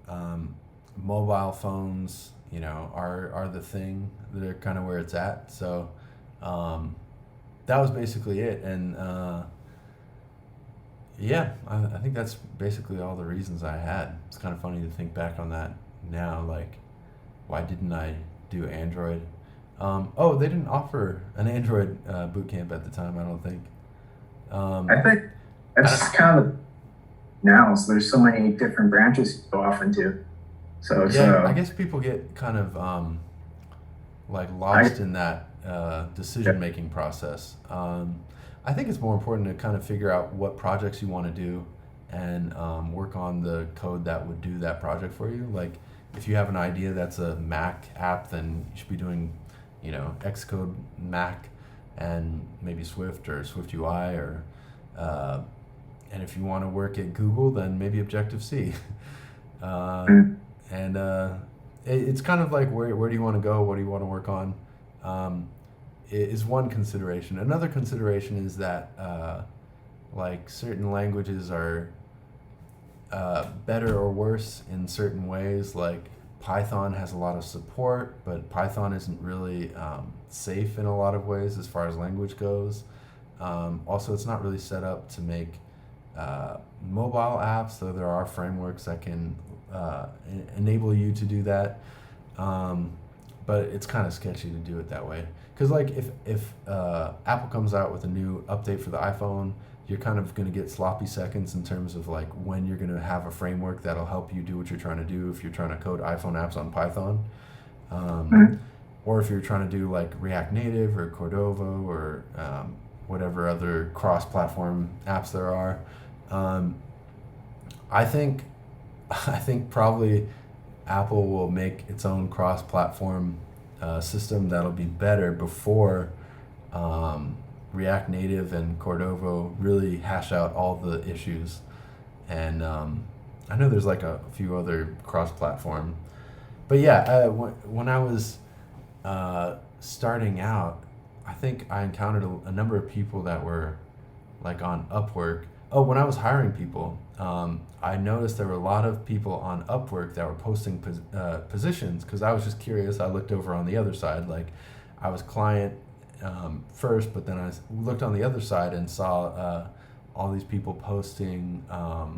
Um, Mobile phones, are the thing. They're kind of where it's at. So, um, that was basically it. And yeah, I think that's basically all the reasons I had. It's kind of funny to think back on that now. Like, why didn't I do Android? Oh, they didn't offer an Android bootcamp at the time, I don't think. Um, I think I don't, that's kind of now. So there's so many different branches you go off into. So it's yeah, I guess people get kind of like I lost in that decision making process. I think it's more important to kind of figure out what projects you want to do and work on the code that would do that project for you. Like, if you have an idea that's a Mac app, then you should be doing, Xcode Mac and maybe Swift or Swift UI or, uh, and if you want to work at Google, then maybe Objective C. uh, and it's kind of like where do you want to go? What do you want to work on? Um, is one consideration. Another consideration is that like certain languages are better or worse in certain ways. Like Python has a lot of support, but Python isn't really safe in a lot of ways as far as language goes. Also, it's not really set up to make mobile apps, though there are frameworks that can enable you to do that. Um, but it's kind of sketchy to do it that way. Because like if Apple comes out with a new update for the iPhone, you're kind of going to get sloppy seconds in terms of like when you're going to have a framework that'll help you do what you're trying to do if you're trying to code iPhone apps on Python. Um, or if you're trying to do like React Native or Cordova or whatever other cross-platform apps there are. Um, I think I think probably Apple will make its own cross-platform system that'll be better before um, React Native and Cordova really hash out all the issues. And I know there's like a few other cross-platform, but yeah, when I was starting out, I think I encountered a number of people that were like on Upwork. Oh, when I was hiring people, I noticed there were a lot of people on Upwork that were posting positions because I was just curious. I looked over on the other side, like I was client first, but then I looked on the other side and saw all these people posting. Uh,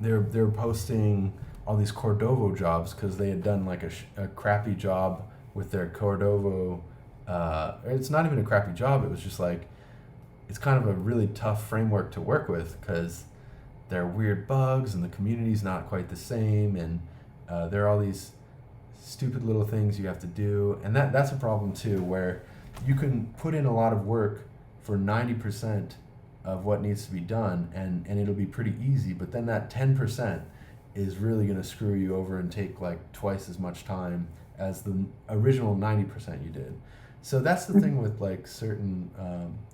they're posting all these Cordova jobs because they had done like a crappy job with their Cordova. It's not even a crappy job. It was just like it's kind of a really tough framework to work with because there are weird bugs and the community's not quite the same, and there are all these stupid little things you have to do, and that's a problem too, where you can put in a lot of work for 90% of what needs to be done, and it'll be pretty easy, but then that 10% is really going to screw you over and take like twice as much time as the original 90% you did. So that's the thing with like certain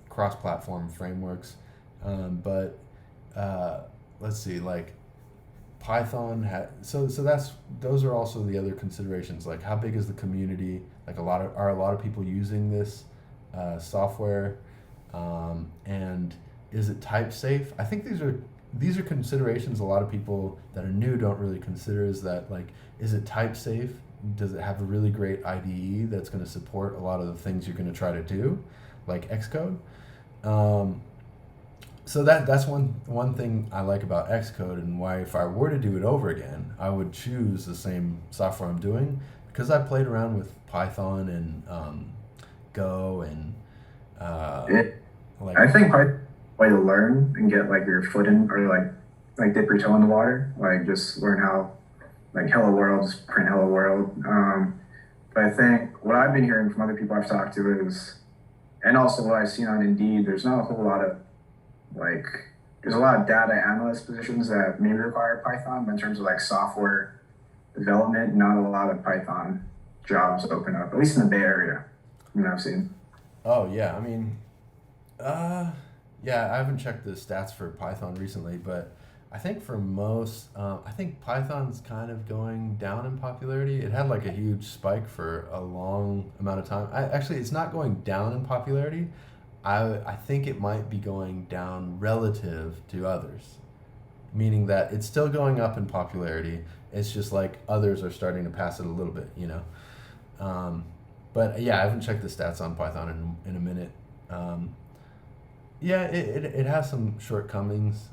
cross-platform frameworks. But let's see, like Python had so that's those are also the other considerations. Like how big is the community? Like a lot of people using this software, and is it type safe? I think these are considerations a lot of people that are new don't really consider. Is that like is it type safe? Does it have a really great IDE that's going to support a lot of the things you're going to try to do, like Xcode? Um, so that's one thing I like about Xcode, and why if I were to do it over again, I would choose the same software I'm doing because I played around with Python and Go and uh, it, like I think part way to learn and get like your foot in or like dip your toe in the water, like just learn how like hello world, just print hello world. But I think what I've been hearing from other people I've talked to is And also what I've seen on Indeed, there's not a whole lot of like, there's a lot of data analyst positions that maybe require Python, but in terms of like software development, not a lot of Python jobs open up, at least in the Bay Area, from what I've seen. Oh yeah, I mean, uh, yeah, I haven't checked the stats for Python recently, but I think for most, I think Python's kind of going down in popularity. It had like a huge spike for a long amount of time. Actually, it's not going down in popularity. I think it might be going down relative to others, meaning that it's still going up in popularity. It's just like others are starting to pass it a little bit, you know. Um, but yeah, I haven't checked the stats on Python in a minute. Um, yeah, it has some shortcomings,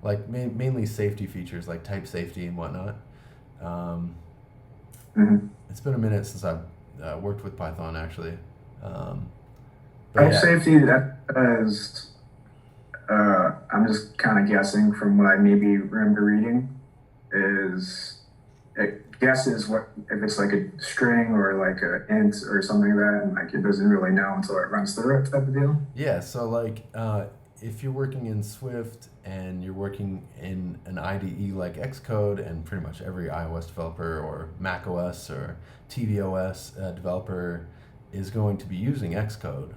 like mainly safety features like type safety and whatnot. Um, Mm-hmm. it's been a minute since I've worked with Python actually. Um, but Type yeah, safety, that is, I'm just kind of guessing from what I maybe remember reading, is it guesses what if it's like a string or like a int or something like that, and like it doesn't really know until it runs through it type of deal. yeah. So like, if you're working in Swift and you're working in an IDE like Xcode, and pretty much every iOS developer or Mac OS or tvOS developer is going to be using Xcode.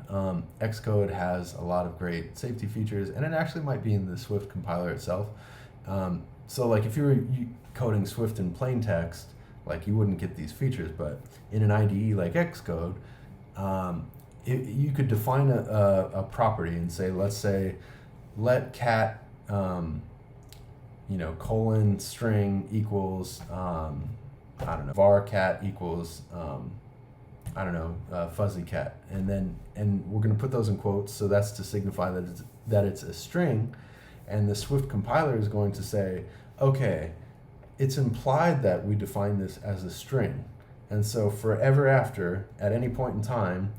Xcode has a lot of great safety features, and it actually might be in the Swift compiler itself. So like if you were coding Swift in plain text, like you wouldn't get these features, but in an IDE like Xcode, um, you could define a property and say, let's say, let cat, colon string equals, I don't know, var cat equals, I don't know, fuzzy cat, and we're going to put those in quotes. So that's to signify that it's a string, and the Swift compiler is going to say, okay, it's implied that we define this as a string, and so forever after, at any point in time,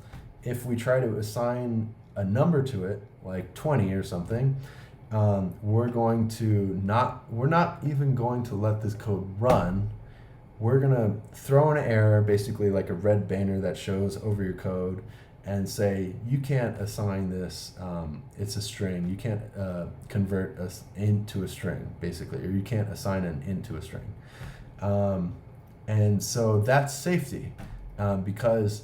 if we try to assign a number to it, like 20 or something, we're not even going to let this code run. We're gonna throw an error, basically like a red banner that shows over your code, and say you can't assign this. It's a string. You can't convert us into a string, basically, or you can't assign an into a string. Um, and so that's safety, because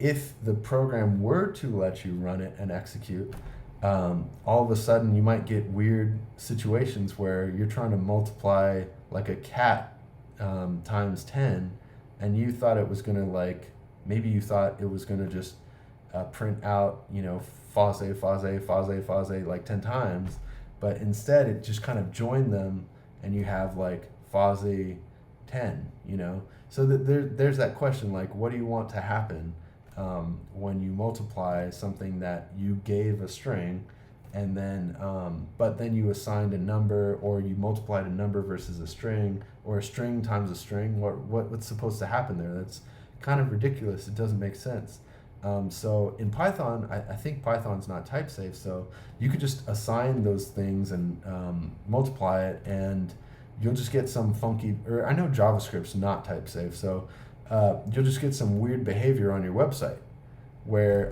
if the program were to let you run it and execute, all of a sudden you might get weird situations where you're trying to multiply like a cat times 10, and you thought it was going to like, maybe you thought it was going to just print out, fase, fase, fase, fase like 10 times, but instead it just kind of joined them, and you have like fase 10, so there's that question, like what do you want to happen when you multiply something that you gave a string, and then but then you assigned a number, or you multiplied a number versus a string, or a string times a string. What's supposed to happen there? That's kind of ridiculous. It doesn't make sense. So in Python, I think Python's not type safe, so you could just assign those things and multiply it, and you'll just get some funky, or I know JavaScript's not type safe, so you'll just get some weird behavior on your website where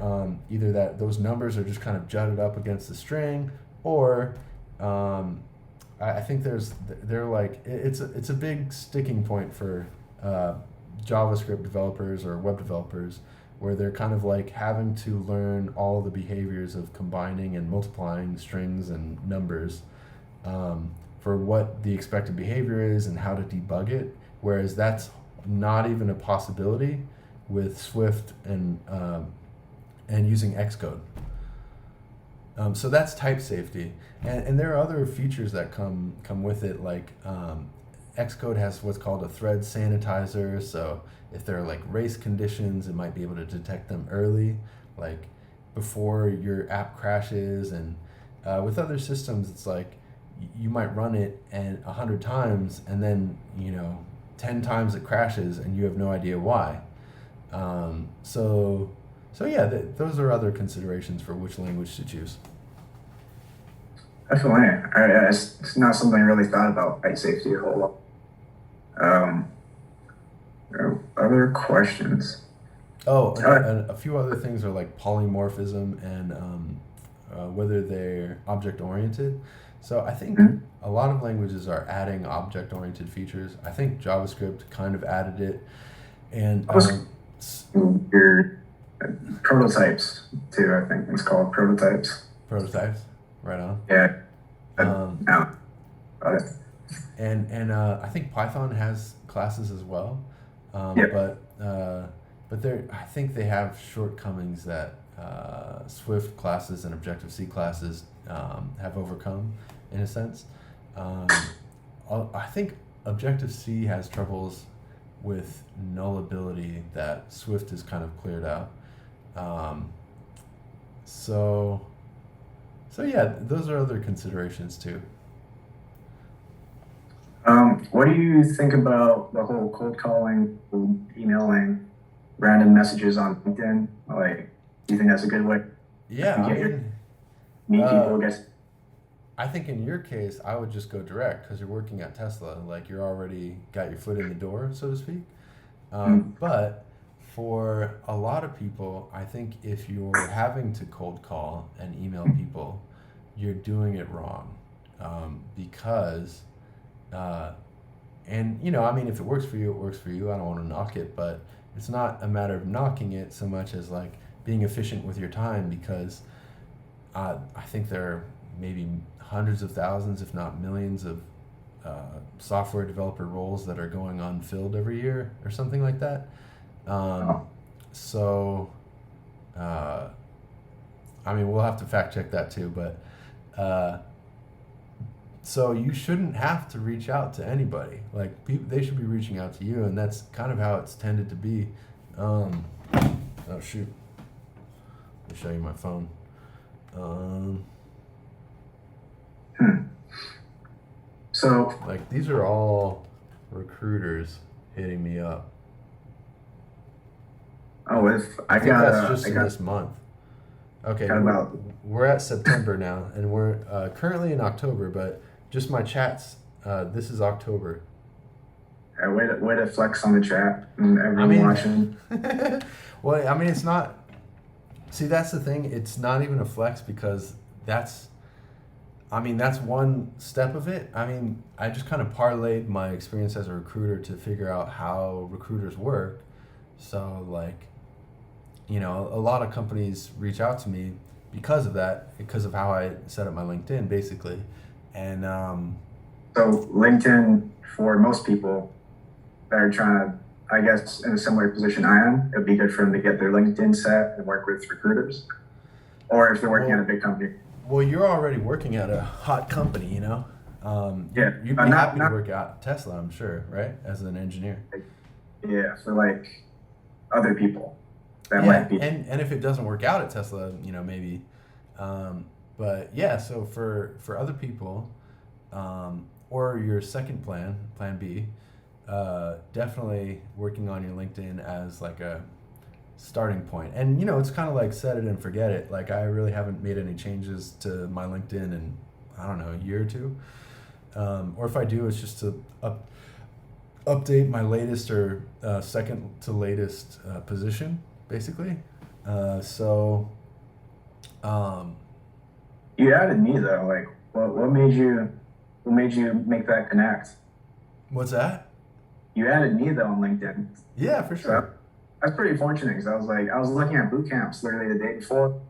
either that those numbers are just kind of jutted up against the string, or I think they're like it's a big sticking point for JavaScript developers or web developers, where they're kind of like having to learn all the behaviors of combining and multiplying strings and numbers, for what the expected behavior is and how to debug it, whereas that's not even a possibility with Swift and using Xcode. So that's type safety, and there are other features that come with it. Like Xcode has what's called a thread sanitizer. So if there are like race conditions, it might be able to detect them early, like before your app crashes. And with other systems, it's like you might run it 100 times, and then 10 times it crashes, and you have no idea why. So yeah, those are other considerations for which language to choose. Definitely. It's not something I really thought about site safety a whole lot. Um, other questions? Oh, Uh, and a few other things are like polymorphism and whether they're object oriented. So I think mhm. a lot of languages are adding object oriented features. I think JavaScript kind of added it, and I was your prototypes too. I think it's called prototypes. prototypes, right on. Yeah. Um, Now, got it. and I think Python has classes as well, Yeah. but I think they have shortcomings that Swift classes and Objective C classes have overcome, in a sense. Um, I think Objective C has troubles with nullability that Swift has kind of cleared out. Um, so so yeah, those are other considerations too. What do you think about the whole cold calling, emailing, random messages on LinkedIn? Like, do you think that's a good way to Yeah, I get your mean, meet uh, people? Guess. I think in your case, I would just go direct because you're working at Tesla. Like you're already got your foot in the door, so to speak. Mm, But for a lot of people, I think if you're having to cold call and email people, you're doing it wrong because, uh, and I mean, if it works for you, it works for you. I don't want to knock it, but it's not a matter of knocking it so much as like being efficient with your time because I think there are maybe hundreds of thousands, if not millions, of software developer roles that are going unfilled every year or something like that. Um, oh, so, uh, I mean, we'll have to fact check that too, but uh, so you shouldn't have to reach out to anybody. Like, they should be reaching out to you, and that's kind of how it's tended to be. Um, oh, shoot. Let me show you my phone. Um, hmm. So, like, these are all recruiters hitting me up. oh, if I think that's just I in this month. Okay, got about we're at September now, and we're currently in October. But just my chats. This is October. a way to flex on the chat and I everyone mean, watching. well, I mean, it's not. See, that's the thing. It's not even a flex because that's. I mean, that's one step of it. I mean, I just kind of parlayed my experience as a recruiter to figure out how recruiters work. So, like, a lot of companies reach out to me because of that, because of how I set up my LinkedIn, basically. And So LinkedIn for most people that are trying to, I guess, in a similar position I am, it'd be good for them to get their LinkedIn set and work with recruiters, or if they're working at a well, big company. well, you're already working at a hot company, you know. Yeah, You'd be not happy to not work at Tesla, I'm sure, right? As an engineer. like, yeah, for like other people that Yeah, might be. and if it doesn't work out at Tesla, maybe. Um, but yeah, so for other people, or your second plan B, definitely working on your LinkedIn as like a starting point. And it's kind of like set it and forget it. Like I really haven't made any changes to my LinkedIn in I don't know a year or two. Or if I do, it's just to update my latest or second to latest position, basically. So, um, You added me though. Like, what made you make that connect? what's that? You added me though on LinkedIn, Yeah, for so sure. I was pretty fortunate because I was looking at boot camps literally the day before.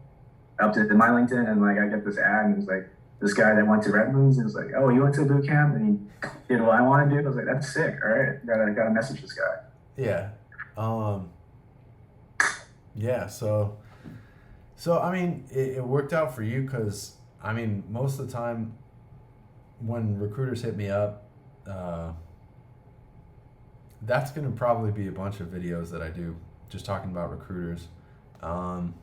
Updated my LinkedIn and like I get this ad and it was like this guy that went to Redlands and it was like, oh, you went to boot camp and he did what I want to do. I was like, that's sick. All right, gotta message this guy. Yeah. Um, yeah. So I mean, it worked out for you because I mean, most of the time when recruiters hit me up, uh, that's gonna probably be a bunch of videos that I do just talking about recruiters. Um,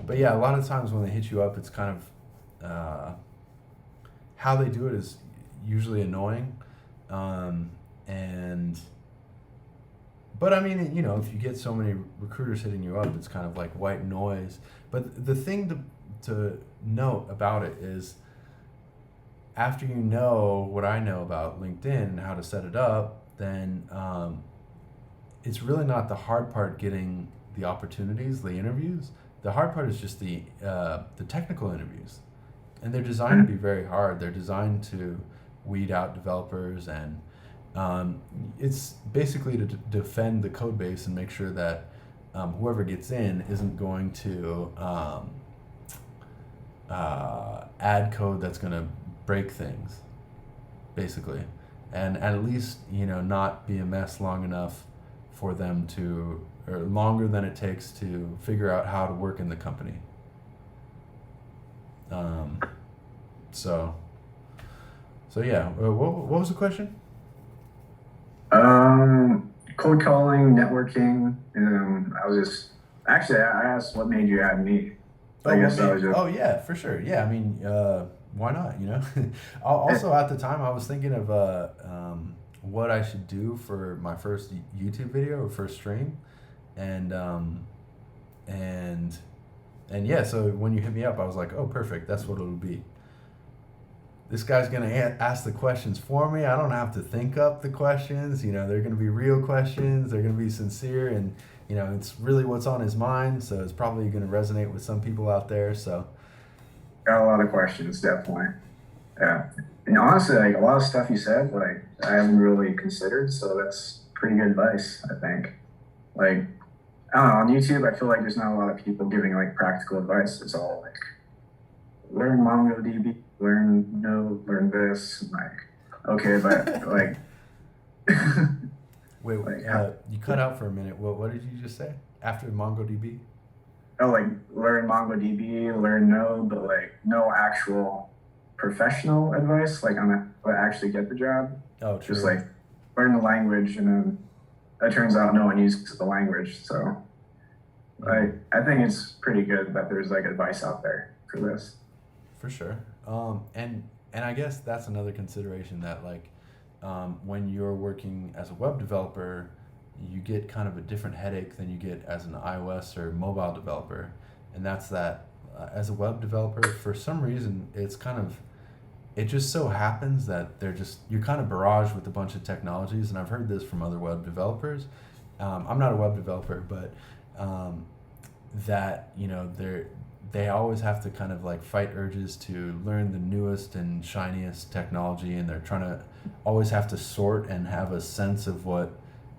but yeah, a lot of times when they hit you up, it's kind of how they do it is usually annoying, and but I mean, if you get so many recruiters hitting you up, it's kind of like white noise. But the thing to note about it is after you know what I know about LinkedIn and how to set it up, then it's really not the hard part getting the opportunities, the interviews. The hard part is just the technical interviews, and they're designed to be very hard. They're designed to weed out developers, and it's basically to defend the code base and make sure that whoever gets in isn't going to add code that's going to break things, basically, and at least not be a mess long enough for them to, or longer than it takes to figure out how to work in the company. So yeah. What was the question? Cold calling, networking. I asked what made you add me. I guess that was just. Oh yeah, for sure. Yeah, I mean, why not? Also at the time I was thinking of what I should do for my first YouTube video or first stream, and yeah. So when you hit me up, I was like, oh, perfect. That's what it'll be. This guy's gonna ask the questions for me. I don't have to think up the questions. They're gonna be real questions. They're gonna be sincere, and it's really what's on his mind. So it's probably gonna resonate with some people out there. So Got a lot of questions, definitely. Yeah, and honestly, like a lot of stuff you said, like I haven't really considered. So that's pretty good advice, I think. Like I don't know, on YouTube, I feel like there's not a lot of people giving like practical advice. It's all like learn MongoDB, learn this. And like, okay, but like, wait, like you cut out for a minute. What did you just say after MongoDB? like learn MongoDB, learn Node, but like no actual professional advice, like on how to actually get the job. Oh, true. Just like learn the language, and then it turns out no one uses the language. So I think it's pretty good that there's like advice out there for this. For sure. And I guess that's another consideration that like when you're working as a web developer, you get kind of a different headache than you get as an iOS or mobile developer. And that's that as a web developer, for some reason, it just so happens that you're kind of barraged with a bunch of technologies. And I've heard this from other web developers. I'm not a web developer, but that, they always have to kind of like fight urges to learn the newest and shiniest technology, and they're trying to always have to sort and have a sense of what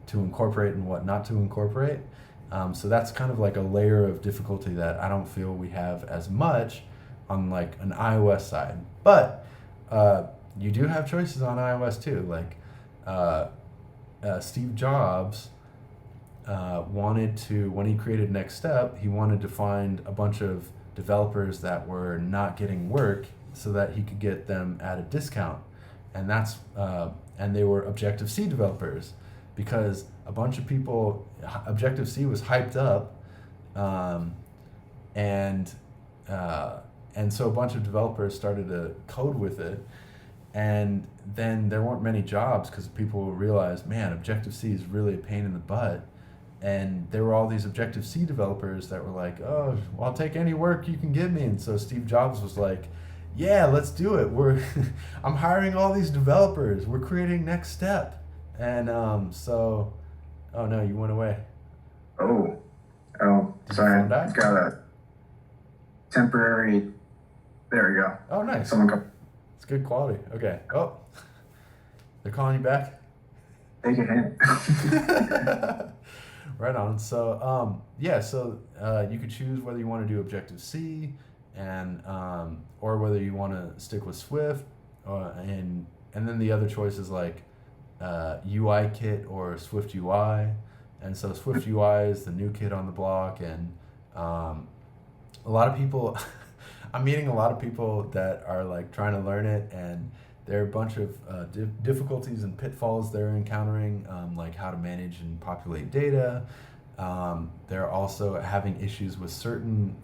to incorporate and what not to incorporate. So that's kind of like a layer of difficulty that I don't feel we have as much on like an iOS side. But you do have choices on iOS too. Like Steve Jobs wanted to, when he created Next Step, he wanted to find a bunch of developers that were not getting work so that he could get them at a discount. And that's and they were Objective-C developers, because a bunch of people, Objective-C was hyped up, and so a bunch of developers started to code with it, and then there weren't many jobs because people realized, man, Objective-C is really a pain in the butt. And there were all these Objective-C developers that were like, oh, well, I'll take any work you can give me. And so Steve Jobs was like, yeah, let's do it. I'm hiring all these developers. We're creating Next Step. And oh no, you went away. Oh, sorry. I've got a temporary. There we go. Oh, nice. Someone come. It's good quality. Okay. Oh, they're calling you back. Take a hint. Right on. So yeah, so you could choose whether you want to do Objective-C and or whether you want to stick with Swift, and then the other choice is like UI kit or Swift UI. And so Swift UI is the new kid on the block, and a lot of people I'm meeting a lot of people that are like trying to learn it, and there are a bunch of difficulties and pitfalls they're encountering, like how to manage and populate data. They're also having issues with certain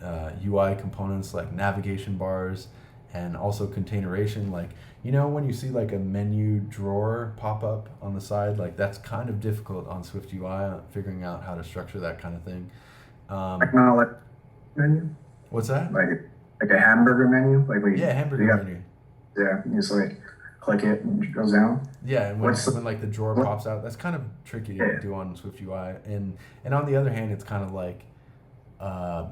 UI components like navigation bars, and also containeration. Like, when you see like a menu drawer pop up on the side, like that's kind of difficult on Swift UI, figuring out how to structure that kind of thing. Like menu? What's that? Like a hamburger menu? Yeah, hamburger menu. Yeah, it's like click it and it goes down. Yeah, and What's when like the drawer what? pops out, that's kind of tricky to Yeah, do on Swift UI. And on the other hand, it's kind of like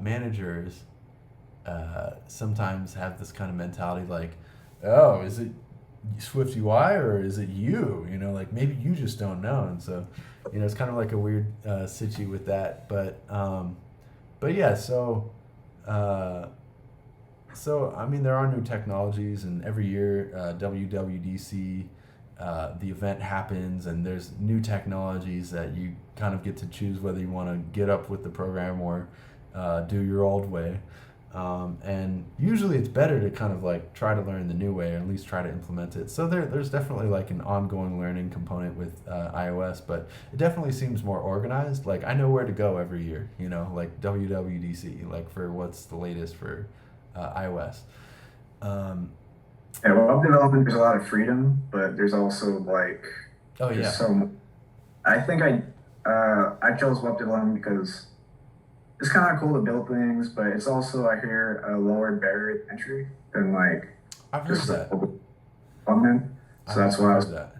managers sometimes have this kind of mentality like, oh, is it Swift UI or is it you? You know, like maybe you just don't know, and so it's kind of like a weird situ with that. But yeah, uh, so I mean, there are new technologies, and every year WWDC, the event happens, and there's new technologies that you kind of get to choose whether you want to get up with the program or do your old way. And usually it's better to kind of like try to learn the new way or at least try to implement it. So there's definitely like an ongoing learning component with iOS, but it definitely seems more organized. Like I know where to go every year, like WWDC, like for what's the latest for iOS. Um, yeah. Web development, there's a lot of freedom, but there's also like oh just yeah, so. I think I chose web development because it's kind of cool to build things, but it's also, I hear, a lower barrier to entry than like I've heard just the that. web development. So that's I've why I heard was that.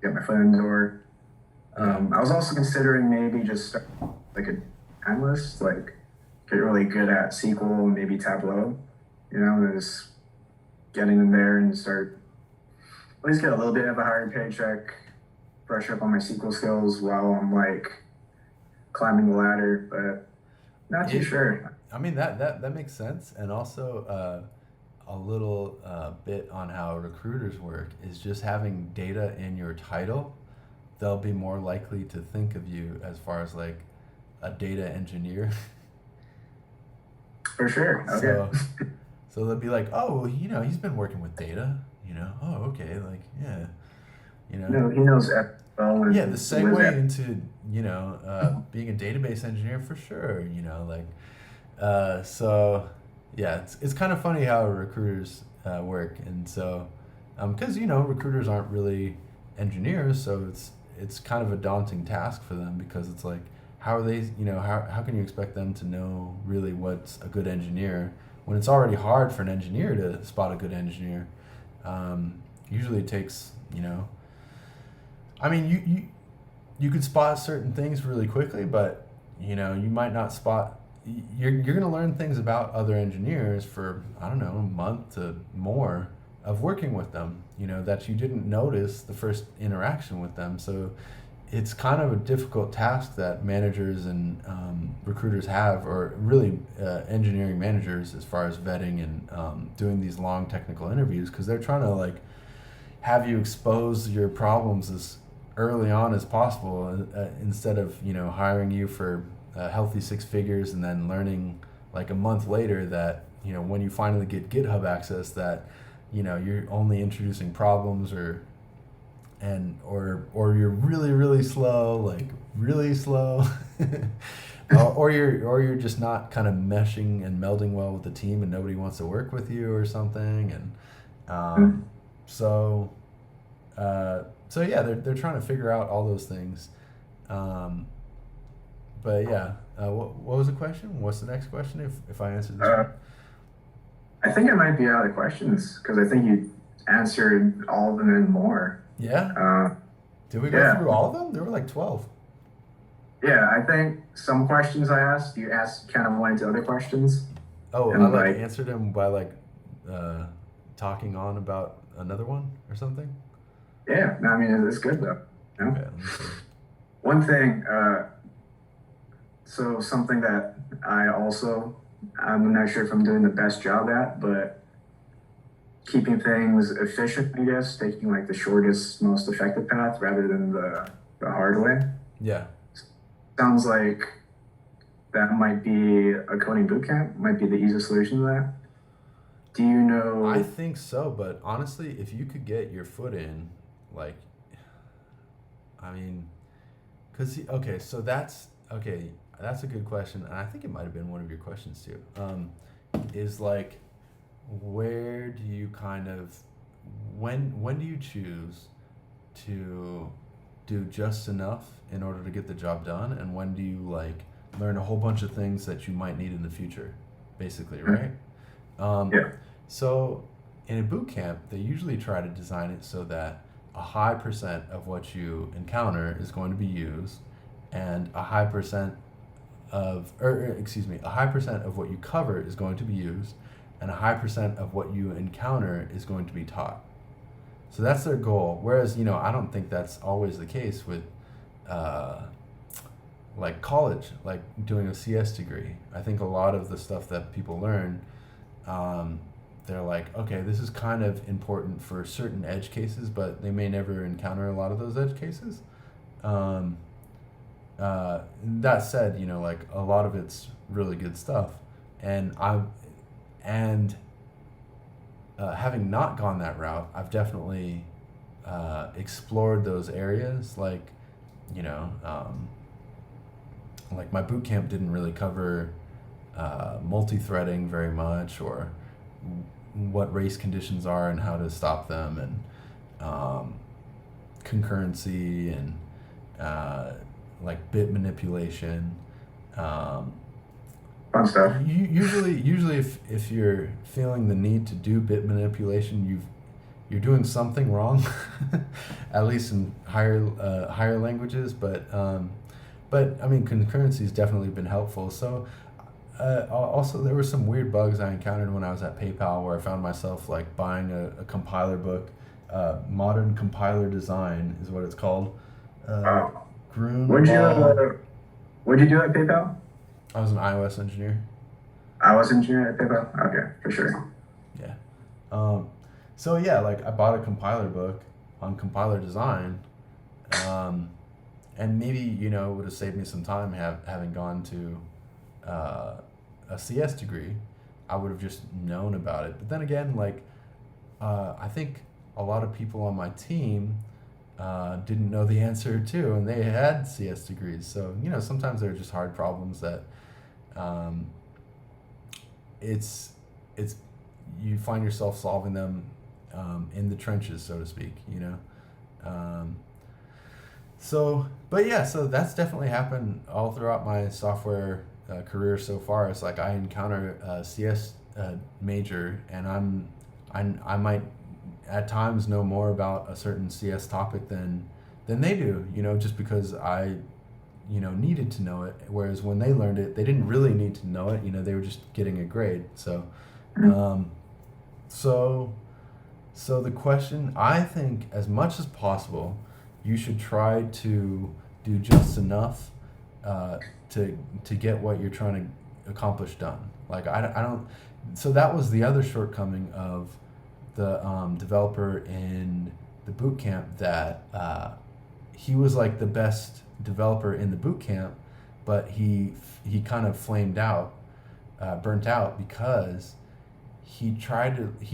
get my foot in the door. Yeah. I was also considering maybe just like a analyst, like get really good at SQL and maybe Tableau, and just getting in there and start at least get a little bit of a higher paycheck, brush up on my SQL skills while I'm like climbing the ladder, but not too It. sure. I mean that makes sense, and also a little bit on how recruiters work is just having data in your title. They'll be more likely to think of you as far as like a data engineer. For sure. so Okay. so they'll be like, oh, well, he's been working with data. Oh, okay, like yeah, you know, No, he knows SQL yeah, the and lives segue at. into being a database engineer for sure. Like so yeah, it's kind of funny how recruiters work, and so because recruiters aren't really engineers, so it's kind of a daunting task for them because it's like how are they how can you expect them to know really what's a good engineer when it's already hard for an engineer to spot a good engineer. Usually it takes I mean you could spot certain things really quickly, but you might not spot. You're going to learn things about other engineers for I don't know a month to more of working with them. That you didn't notice the first interaction with them. So it's kind of a difficult task that managers and recruiters have, or really engineering managers, as far as vetting and doing these long technical interviews, because they're trying to like have you expose your problems as early on as possible instead of hiring you for healthy six figures and then learning like a month later that when you finally get GitHub access that you're only introducing problems or you're really really slow, like really slow. or you're just not kind of meshing and melding well with the team and nobody wants to work with you or something. And so so yeah, they're trying to figure out all those things. Um, but yeah, what was the question? What's the next question if I answered this Uh, one? I think I might be out of questions because I think you answered all of them and more. Yeah? Uh, Did we go yeah, through all of them? There were like 12. yeah. I think some questions I asked, you asked kind of went into other questions, Oh, I and like like, answered them by like uh, talking on about another one or something. yeah. No, I mean, it's good though. You know? Okay, let me see. One thing, so something that I'm not sure if I'm doing the best job at, but keeping things efficient, I guess, taking like the shortest, most effective path rather than the hard way. Yeah. Sounds like that might be a coding bootcamp, might be the easiest solution to that. Do you I know? think so, but honestly, if you could get your foot in, like, I mean, okay, so that's a good question, and I think it might have been one of your questions too. Is like, where do you kind of, when do you choose to do just enough in order to get the job done, and when do you like learn a whole bunch of things that you might need in the future, basically, right? Um, Yeah. so in a boot camp, they usually try to design it so that a high percent of what you encounter is going to be used, and a high percent a high percent of what you cover is going to be used, and a high percent of what you encounter is going to be taught. So that's their goal. Whereas, I don't think that's always the case with uh, like college, like doing a CS degree. I think a lot of the stuff that people learn, they're like, okay, this is kind of important for certain edge cases, but they may never encounter a lot of those edge cases. Um, that said, like a lot of it's really good stuff, and and having not gone that route, I've definitely explored those areas. You know, like my boot camp didn't really cover multi-threading very much, or what race conditions are and how to stop them, and concurrency, and like bit manipulation. Fun stuff. Usually, if you're feeling the need to do bit manipulation, you're doing something wrong, at least in higher languages. But I mean, concurrency's definitely been helpful. So also, there were some weird bugs I encountered when I was at PayPal, where I found myself like buying a compiler book. Modern Compiler Design is what it's called. Wow. Grunewald. What'd you do at PayPal? I was an iOS engineer. I was engineer at PayPal. Okay, for sure. Yeah. So yeah, like I bought a compiler book on compiler design, and maybe it would have saved me some time having gone to a CS degree. I would have just known about it. But then again, like I think a lot of people on my team didn't know the answer too, and they had CS degrees. So sometimes they're just hard problems that it's you find yourself solving them in the trenches, so to speak. But yeah, so that's definitely happened all throughout my software career so far. It's like I encounter a CS major, and I might at times know more about a certain CS topic than they do, just because I needed to know it. Whereas when they learned it, they didn't really need to know it. They were just getting a grade. So, so the question, I think, as much as possible, you should try to do just enough to get what you're trying to accomplish done. Like I don't. So that was the other shortcoming of the developer in the boot camp, that he was like the best developer in the boot camp, but he kind of flamed out, burnt out, because he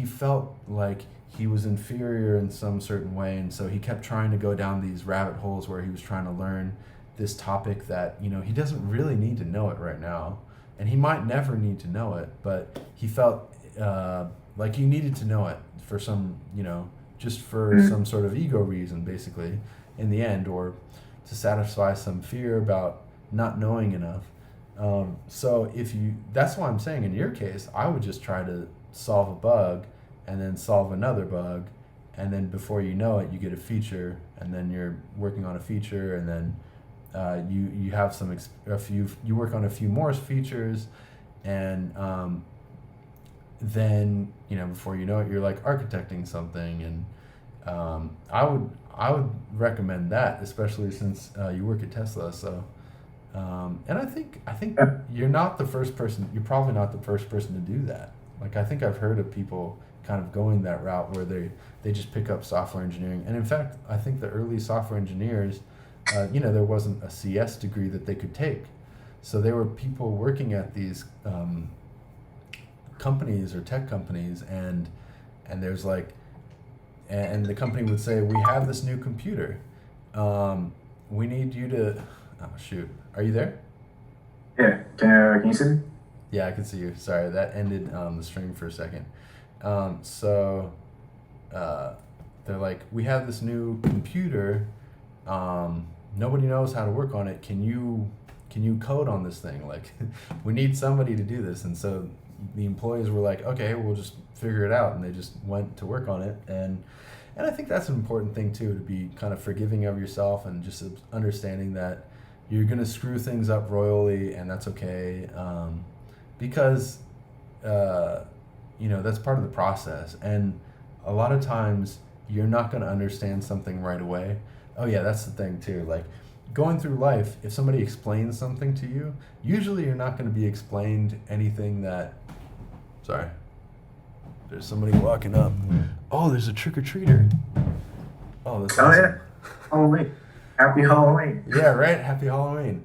felt like he was inferior in some certain way, and so he kept trying to go down these rabbit holes where he was trying to learn this topic that he doesn't really need to know it right now, and he might never need to know it, but he felt like he needed to know it for some, just for some sort of ego reason, basically, in the end, or to satisfy some fear about not knowing enough. So that's why I'm saying in your case, I would just try to solve a bug, and then solve another bug, and then before you know it, you get a feature, and then you're working on a feature, and then you have you work on a few more features, and then before you know it, you're like architecting something. And I would recommend that, especially since you work at Tesla. So and I think you're probably not the first person to do that. Like I think I've heard of people kind of going that route where they just pick up software engineering. And in fact, I think the early software engineers, there wasn't a CS degree that they could take. So there were people working at these companies or tech companies, and there's like, and the company would say, we have this new computer. We need you to, oh shoot, are you there? Yeah, can you see me? Yeah, I can see you. Sorry, that ended the stream for a second. So they're like, we have this new computer. Nobody knows how to work on it. Can you code on this thing? Like, we need somebody to do this. And so the employees were like, okay, we'll just figure it out, and they just went to work on it. And I think that's an important thing too, to be kind of forgiving of yourself and just understanding that you're gonna screw things up royally, and that's okay, because that's part of the process. And a lot of times you're not gonna understand something right away. Oh yeah, that's the thing too. Like going through life, if somebody explains something to you, usually you're not going to be explained anything that. Sorry. There's somebody walking up. Oh, there's a trick-or-treater. Oh, that's awesome. Yeah. Halloween. Happy Halloween. Yeah, right? Happy Halloween.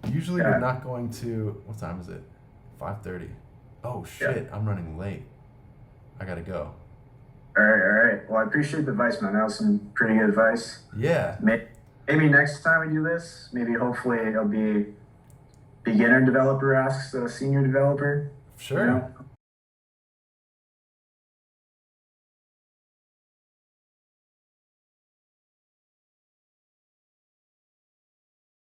Usually Yeah. you're not going to. What time is it? 5:30. Oh, shit. I'm running late. I got to go. All right. Well, I appreciate the advice, man. That was some pretty good advice. Yeah. Maybe next time we do this, hopefully it'll be beginner developer asks a senior developer. Sure.